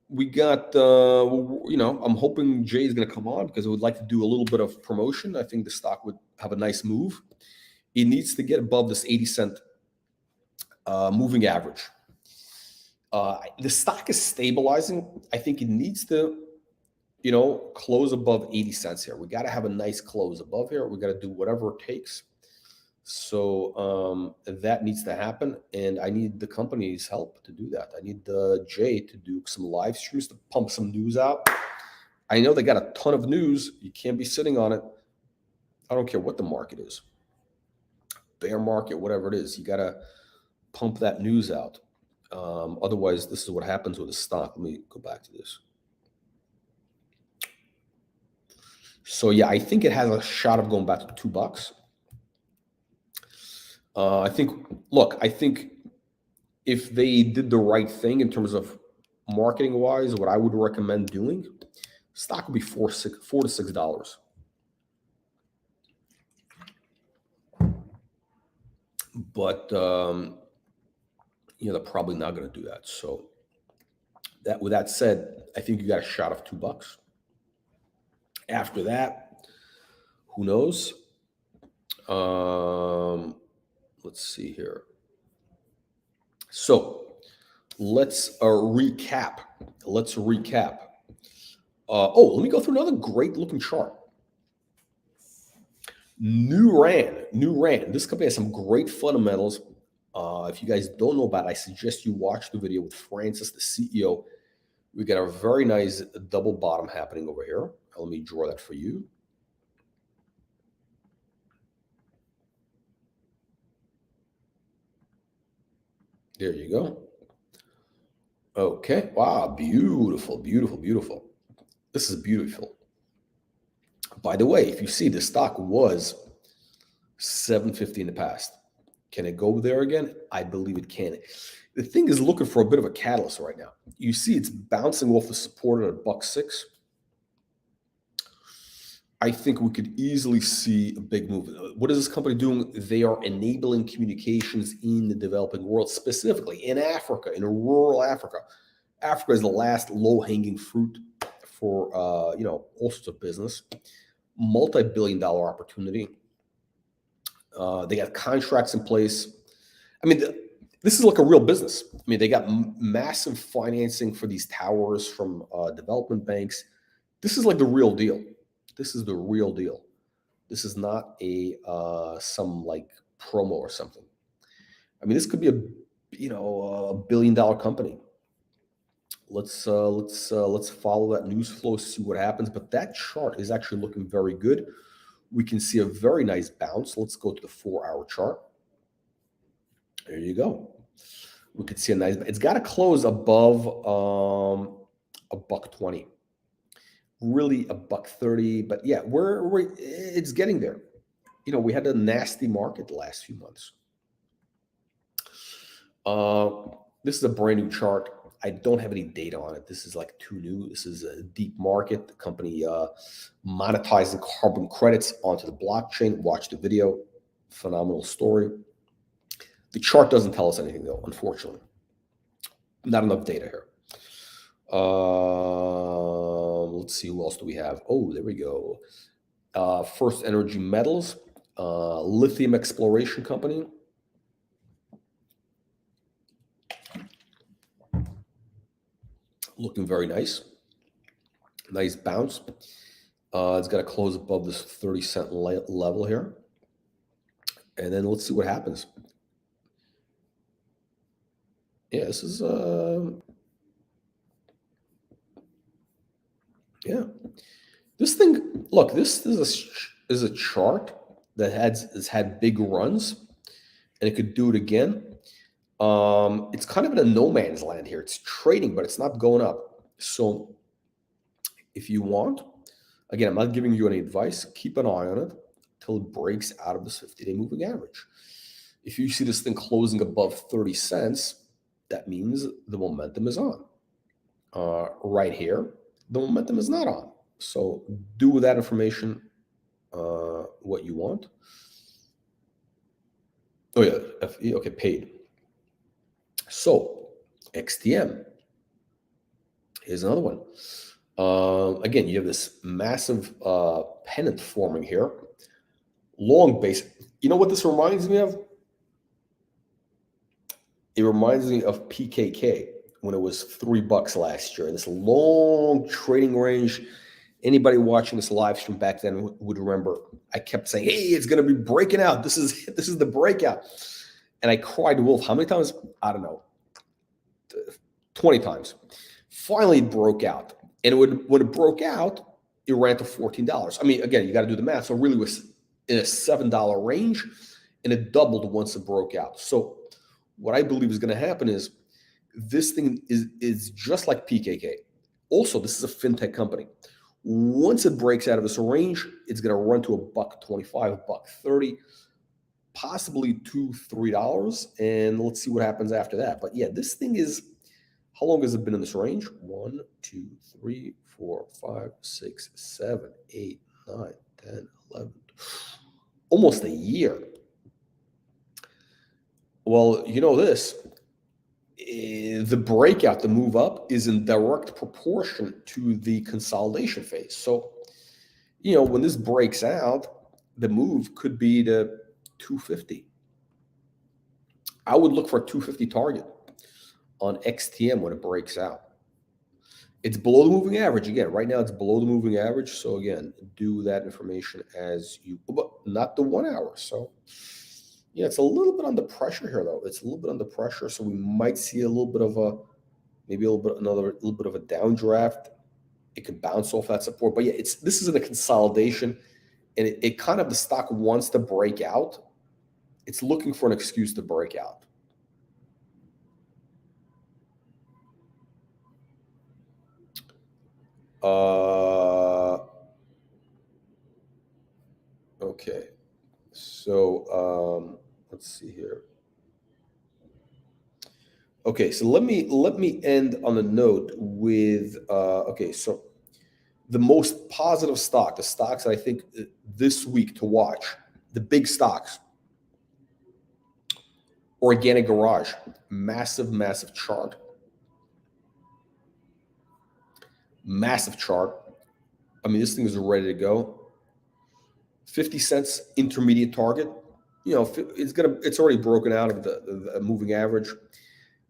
we got, I'm hoping Jay is going to come on because I would like to do a little bit of promotion. I think the stock would have a nice move. It needs to get above this 80-cent moving average. The stock is stabilizing. I think it needs to, close above 80 cents here. We got to have a nice close above here. We got to do whatever it takes. So that needs to happen, and I need the company's help to do that. I need Jay to do some live streams to pump some news out. I know they got a ton of news. You can't be sitting on it. I don't care what the market is, bear market, whatever it is. You got to pump that news out. Otherwise, this is what happens with the stock. Let me go back to this. So yeah, I think it has a shot of going back to $2. I think if they did the right thing in terms of marketing wise, what I would recommend doing, stock would be $4 to $6. But they're probably not going to do that. So with that said, I think you got a shot of $2. After that, who knows? Let's see here. So let's recap. Let me go through another great looking chart. New Rand. This company has some great fundamentals. If you guys don't know about it, I suggest you watch the video with Francis, the CEO. We got a very nice double bottom happening over here. Let me draw that for you. There you go. Okay. Wow. Beautiful. This is beautiful. By the way, if you see, the stock was $7.50 in the past. Can it go there again? I believe it can. The thing is looking for a bit of a catalyst right now. You see it's bouncing off the support at $1.06. I think we could easily see a big move. What is this company doing? They are enabling communications in the developing world, specifically in Africa, in rural Africa. Africa is the last low-hanging fruit for all sorts of business. Multi-billion-dollar opportunity. They got contracts in place. I mean, this is like a real business. I mean, they got massive financing for these towers from development banks. This is like the real deal. This is the real deal. This is not some like promo or something. I mean, this could be a $1 billion company. Let's follow that news flow, see what happens. But that chart is actually looking very good. We can see a very nice bounce. Let's go to the 4-hour chart. There you go. We could see a nice. It's got to close above $1.20. Really $1.30, but yeah, it's getting there. We had a nasty market the last few months. This is a brand new chart. I don't have any data on it. This is like too new. This is a deep market. The company monetizing carbon credits onto the blockchain. Watch the video. Phenomenal story. The chart doesn't tell us anything though, unfortunately. Not enough data here. Let's see, who else do we have? Oh, there we go. First Energy Metals, lithium exploration company. Looking very nice. Nice bounce. It's got to close above this 30-cent level here. And then let's see what happens. Yeah, this is yeah. This thing, look, this is a chart that has had big runs, and it could do it again. It's kind of in a no man's land here. It's trading, but it's not going up. So if you want, again, I'm not giving you any advice. Keep an eye on it till it breaks out of this 50-day moving average. If you see this thing closing above 30 cents, that means the momentum is on. Right here, the momentum is not on. So do with that information what you want. Oh yeah, FE, okay, paid. So XTM, here's another one. Again, you have this massive pennant forming here. Long base. You know what this reminds me of? It reminds me of PKK when it was $3 last year. This long trading range. Anybody watching this live stream back then would remember. I kept saying, "Hey, it's going to be breaking out. This is the breakout." And I cried wolf. How many times? I don't know. 20 times. Finally, it broke out. And when it broke out, it ran to $14. I mean, again, you got to do the math. So it really was in a $7 range, and it doubled once it broke out. So what I believe is going to happen is this thing is just like PKK. Also, this is a fintech company. Once it breaks out of this range, it's going to run to $1.25, $1.30, possibly $2, $3, and let's see what happens after that. But yeah, this thing is, how long has it been in this range? 1, 2, 3, 4, 5, 6, 7, 8, 9, 10, 11, almost a year. Well, you know this, the breakout, the move up, is in direct proportion to the consolidation phase. So, when this breaks out, the move could be to 250. I would look for a 250 target on XTM when it breaks out. It's below the moving average. Again, right now it's below the moving average. So again, do that information as you, but not the 1 hour. So yeah, it's a little bit under pressure here though. It's a little bit under pressure. So we might see a little bit of maybe a little bit of a downdraft. It could bounce off that support. But yeah, this is in a consolidation, and it kind of, the stock wants to break out. It's looking for an excuse to break out. Okay. So let's see here. Okay, so let me end on a note with okay, so the most positive stock, the stocks that I think this week to watch, the big stocks. Organic Garage, massive chart. Massive chart. I mean, this thing is ready to go. 50 cents intermediate target. It's already broken out of the moving average.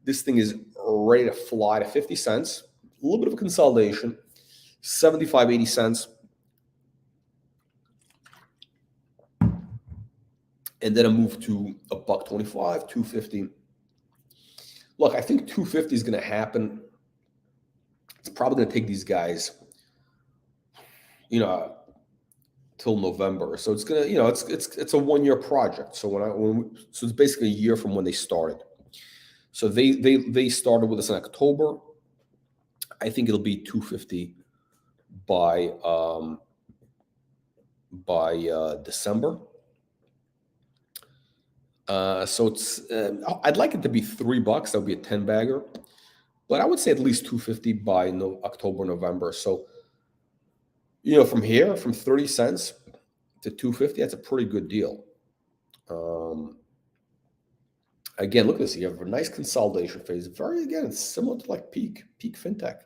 This thing is ready to fly to 50 cents. A little bit of a consolidation. 75, 80 cents. And then a move to $1.25, 250. Look, I think 250 is going to happen. It's probably going to take these guys, till November. So it's gonna, it's a 1 year project. So so it's basically a year from when they started. So they started with us in October. I think it'll be 250 by December. So it's I'd like it to be $3. That would be a 10 bagger, but I would say at least 250 by October, November. So from here, from 30 cents to 250, that's a pretty good deal. Again, look at this. You have a nice consolidation phase. Again, it's similar to like peak fintech.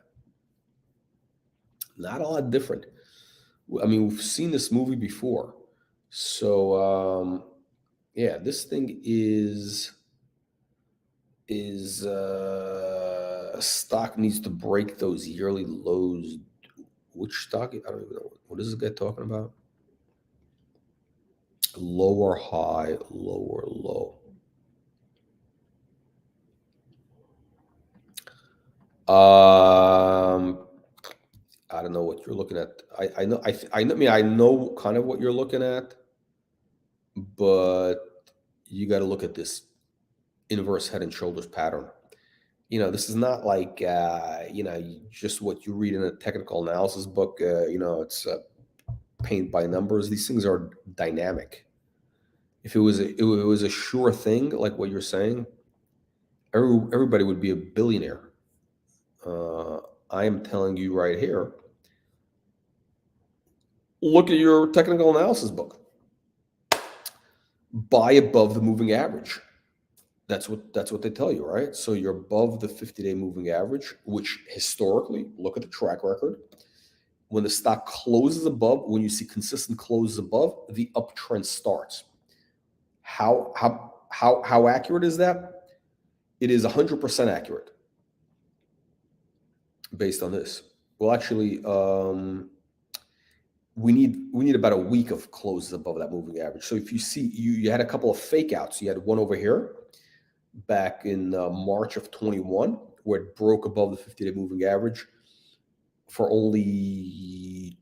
Not a lot different. I mean, we've seen this movie before. So yeah, this thing is stock needs to break those yearly lows. Which stock? I don't even know. What is this guy talking about? Lower high, lower low. I don't know what you're looking at. I know. I mean, I know kind of what you're looking at, but you got to look at this inverse head and shoulders pattern. This is not like just what you read in a technical analysis book. It's paint by numbers. These things are dynamic. If it was a sure thing, like what you're saying, everybody would be a billionaire. I am telling you right here. Look at your technical analysis book. Buy above the moving average. That's what they tell you, right? So you're above the 50-day moving average, which historically, look at the track record. When the stock closes above, when you see consistent closes above, the uptrend starts. How accurate is that? It is 100% accurate based on this. Well, actually, we need about a week of closes above that moving average. So if you see, you had a couple of fake outs. You had one over here back in March of 21, where it broke above the 50-day moving average for only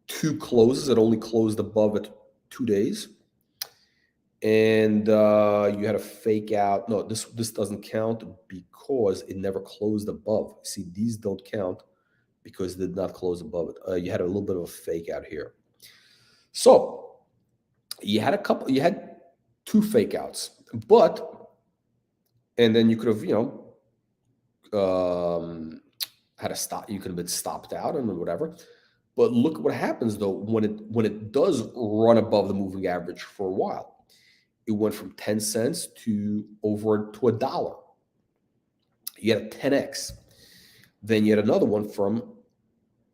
2 closes. It only closed above it 2 days. And you had a fake out. No, this doesn't count because it never closed above. See, these don't count because it did not close above it. You had a little bit of a fake out here. So you had 2 fake outs, and then you could have, had a stop. You could have been stopped out and whatever. But look what happens though when it does run above the moving average for a while. It went from 10 cents to over to $1. You had a 10x. Then you had another one from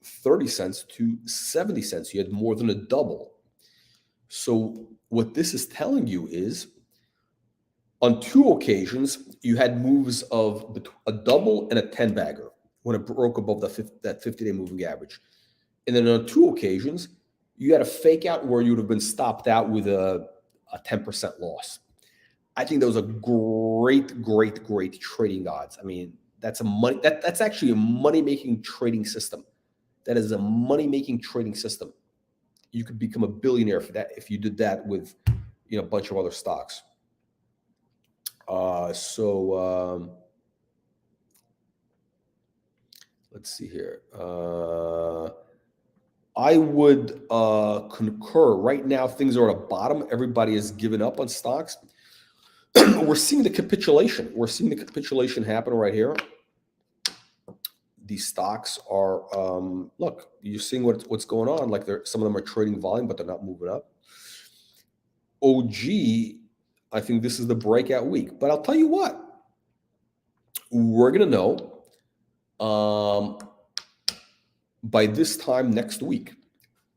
30 cents to 70 cents. You had more than a double. So what this is telling you is, on 2 occasions, you had moves of a double and a 10 bagger when it broke above that 50-day moving average. And then on 2 occasions, you had a fake out where you would have been stopped out with a 10% loss. I think those are great trading odds. I mean, that's actually a money-making trading system. That is a money-making trading system. You could become a billionaire for that if you did that with, a bunch of other stocks. Let's see here. I would concur. Right now, things are at a bottom. Everybody has given up on stocks. We're seeing the capitulation. We're seeing the capitulation happen right here. These stocks are, look, you're seeing what's going on. Like some of them are trading volume, but they're not moving up. OG, I think this is the breakout week. But I'll tell you what, we're going to know by this time next week.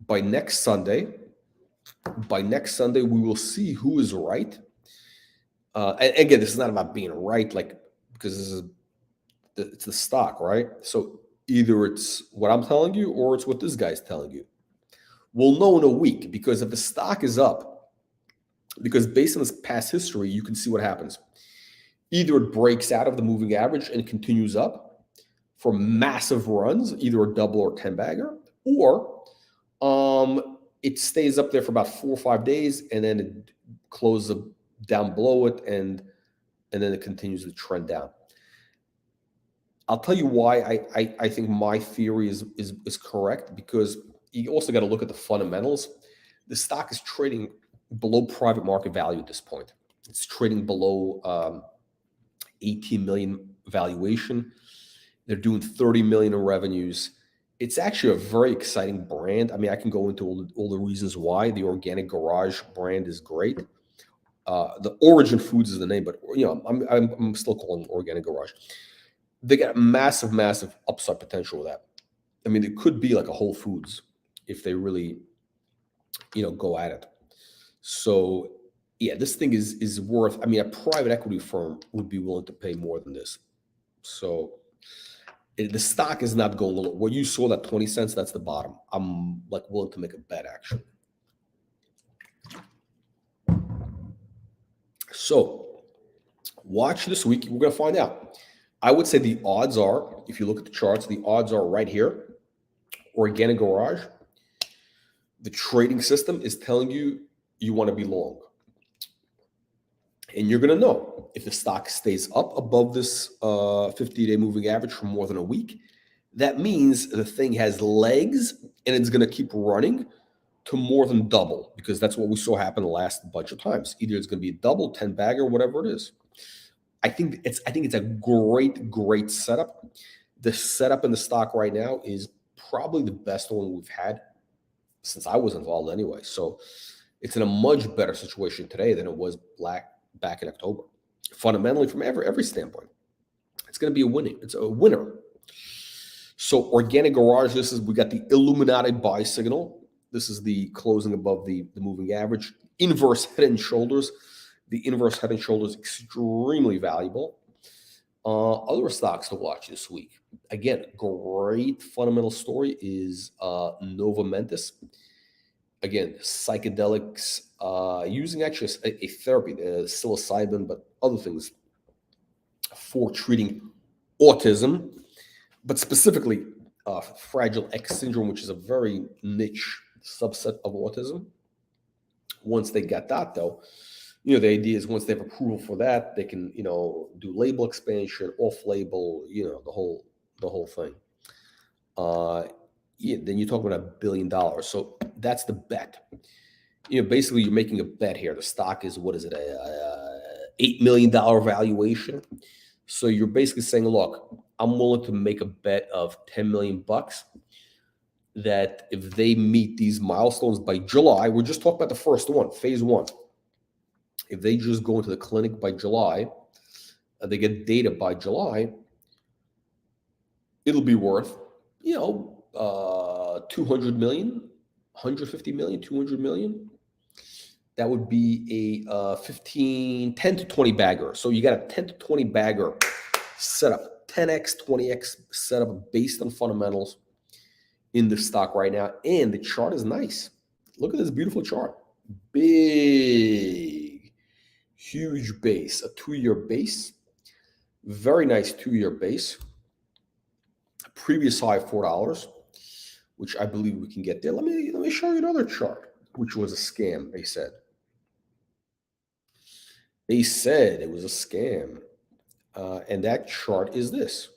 By next Sunday, we will see who is right. And again, this is not about being right, because it's the stock, right? So either it's what I'm telling you or it's what this guy's telling you. We'll know in a week, because if the stock is up, because based on this past history, you can see what happens. Either it breaks out of the moving average and continues up for massive runs, either a double or 10 bagger, or it stays up there for about 4 or 5 days, and then it closes down below it, and then it continues to trend down. I'll tell you why I think my theory is correct, because you also got to look at the fundamentals. The stock is trading below private market value at this point. It's trading below 18 million valuation. They're doing 30 million in revenues. It's actually a very exciting brand. I mean, I can go into all the reasons why. The Organic Garage brand is great. The Origin Foods is the name, but I'm still calling it Organic Garage. They got massive upside potential with that. I mean, it could be like a Whole Foods if they really, go at it. So yeah, this thing is worth. I mean, a private equity firm would be willing to pay more than this. So the stock is not going low. What you saw, that 20 cents, that's the bottom. I'm willing to make a bet, actually. So watch this week. We're going to find out. I would say the odds are, if you look at the charts, the odds are right here. Organic Garage, the trading system is telling you you want to be long. And you're going to know if the stock stays up above this 50-day moving average for more than a week. That means the thing has legs and it's going to keep running to more than double, because that's what we saw happen the last bunch of times. Either it's going to be a double, 10 bagger, whatever it is. I think it's a great setup. The setup in the stock right now is probably the best one we've had since I was involved anyway. So it's in a much better situation today than it was back in October. Fundamentally, from every standpoint, it's going to be it's a winner. So Organic Garage, we got the Illuminati buy signal. This is the closing above the moving average. Inverse head and shoulders. The inverse head and shoulders extremely valuable. Other stocks to watch this week. Again, great fundamental story is Nova Mentis. Again, psychedelics, using actually a therapy, psilocybin, but other things for treating autism, but specifically Fragile X syndrome, which is a very niche subset of autism. Once they get that, though, the idea is once they have approval for that, they can, do label expansion, off-label, the whole thing. Then you're talking about $1 billion. So that's the bet. Basically you're making a bet here. The stock is, what is it, a $8 million valuation. So you're basically saying, look, I'm willing to make a bet of 10 million bucks that if they meet these milestones by July, we're just talking about the first one, phase one. If they just go into the clinic by July, they get data by July, it'll be worth, 200 million, 150 million, 200 million. That would be a 10 to 20 bagger. So you got a 10 to 20 bagger setup, 10x, 20x setup based on fundamentals in the stock right now. And the chart is nice. Look at this beautiful chart. Big, huge base, a 2-year base. Very nice 2-year base. Previous high $4, which I believe we can get there. Let me show you another chart, which was a scam, they said. They said it was a scam. And that chart is this.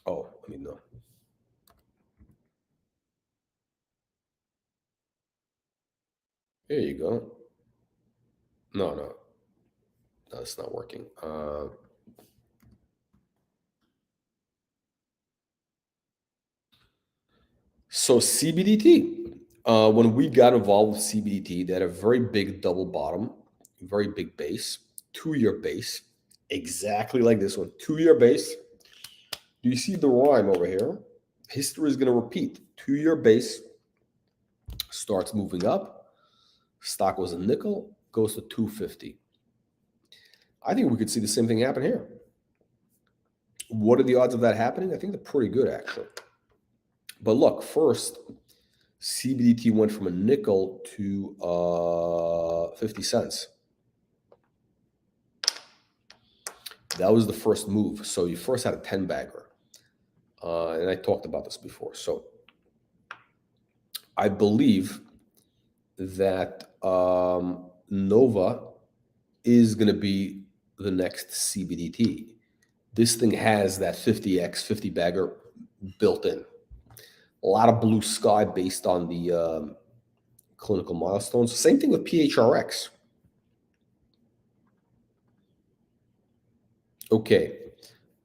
Oh, let me know. There you go. No, it's not working. So CBDT, when we got involved with CBDT, they had a very big double bottom, very big base, 2-year base, exactly like this one, 2-year base. Do you see the rhyme over here? History is going to repeat. 2-year base starts moving up. Stock was a nickel, goes to 250. I think we could see the same thing happen here. What are the odds of that happening? I think they're pretty good, actually. But look, first, CBDT went from a nickel to 50 cents. That was the first move. So you first had a 10 bagger. And I talked about this before. So I believe that Nova is going to be the next CBDT. This thing has that 50x, 50 bagger built in. A lot of blue sky based on the clinical milestones. Same thing with PHRX. Okay.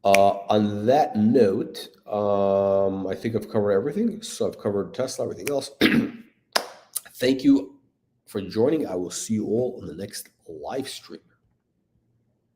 On that note, I think I've covered everything. So I've covered Tesla, everything else. Thank you for joining. I will see you all in the next live stream.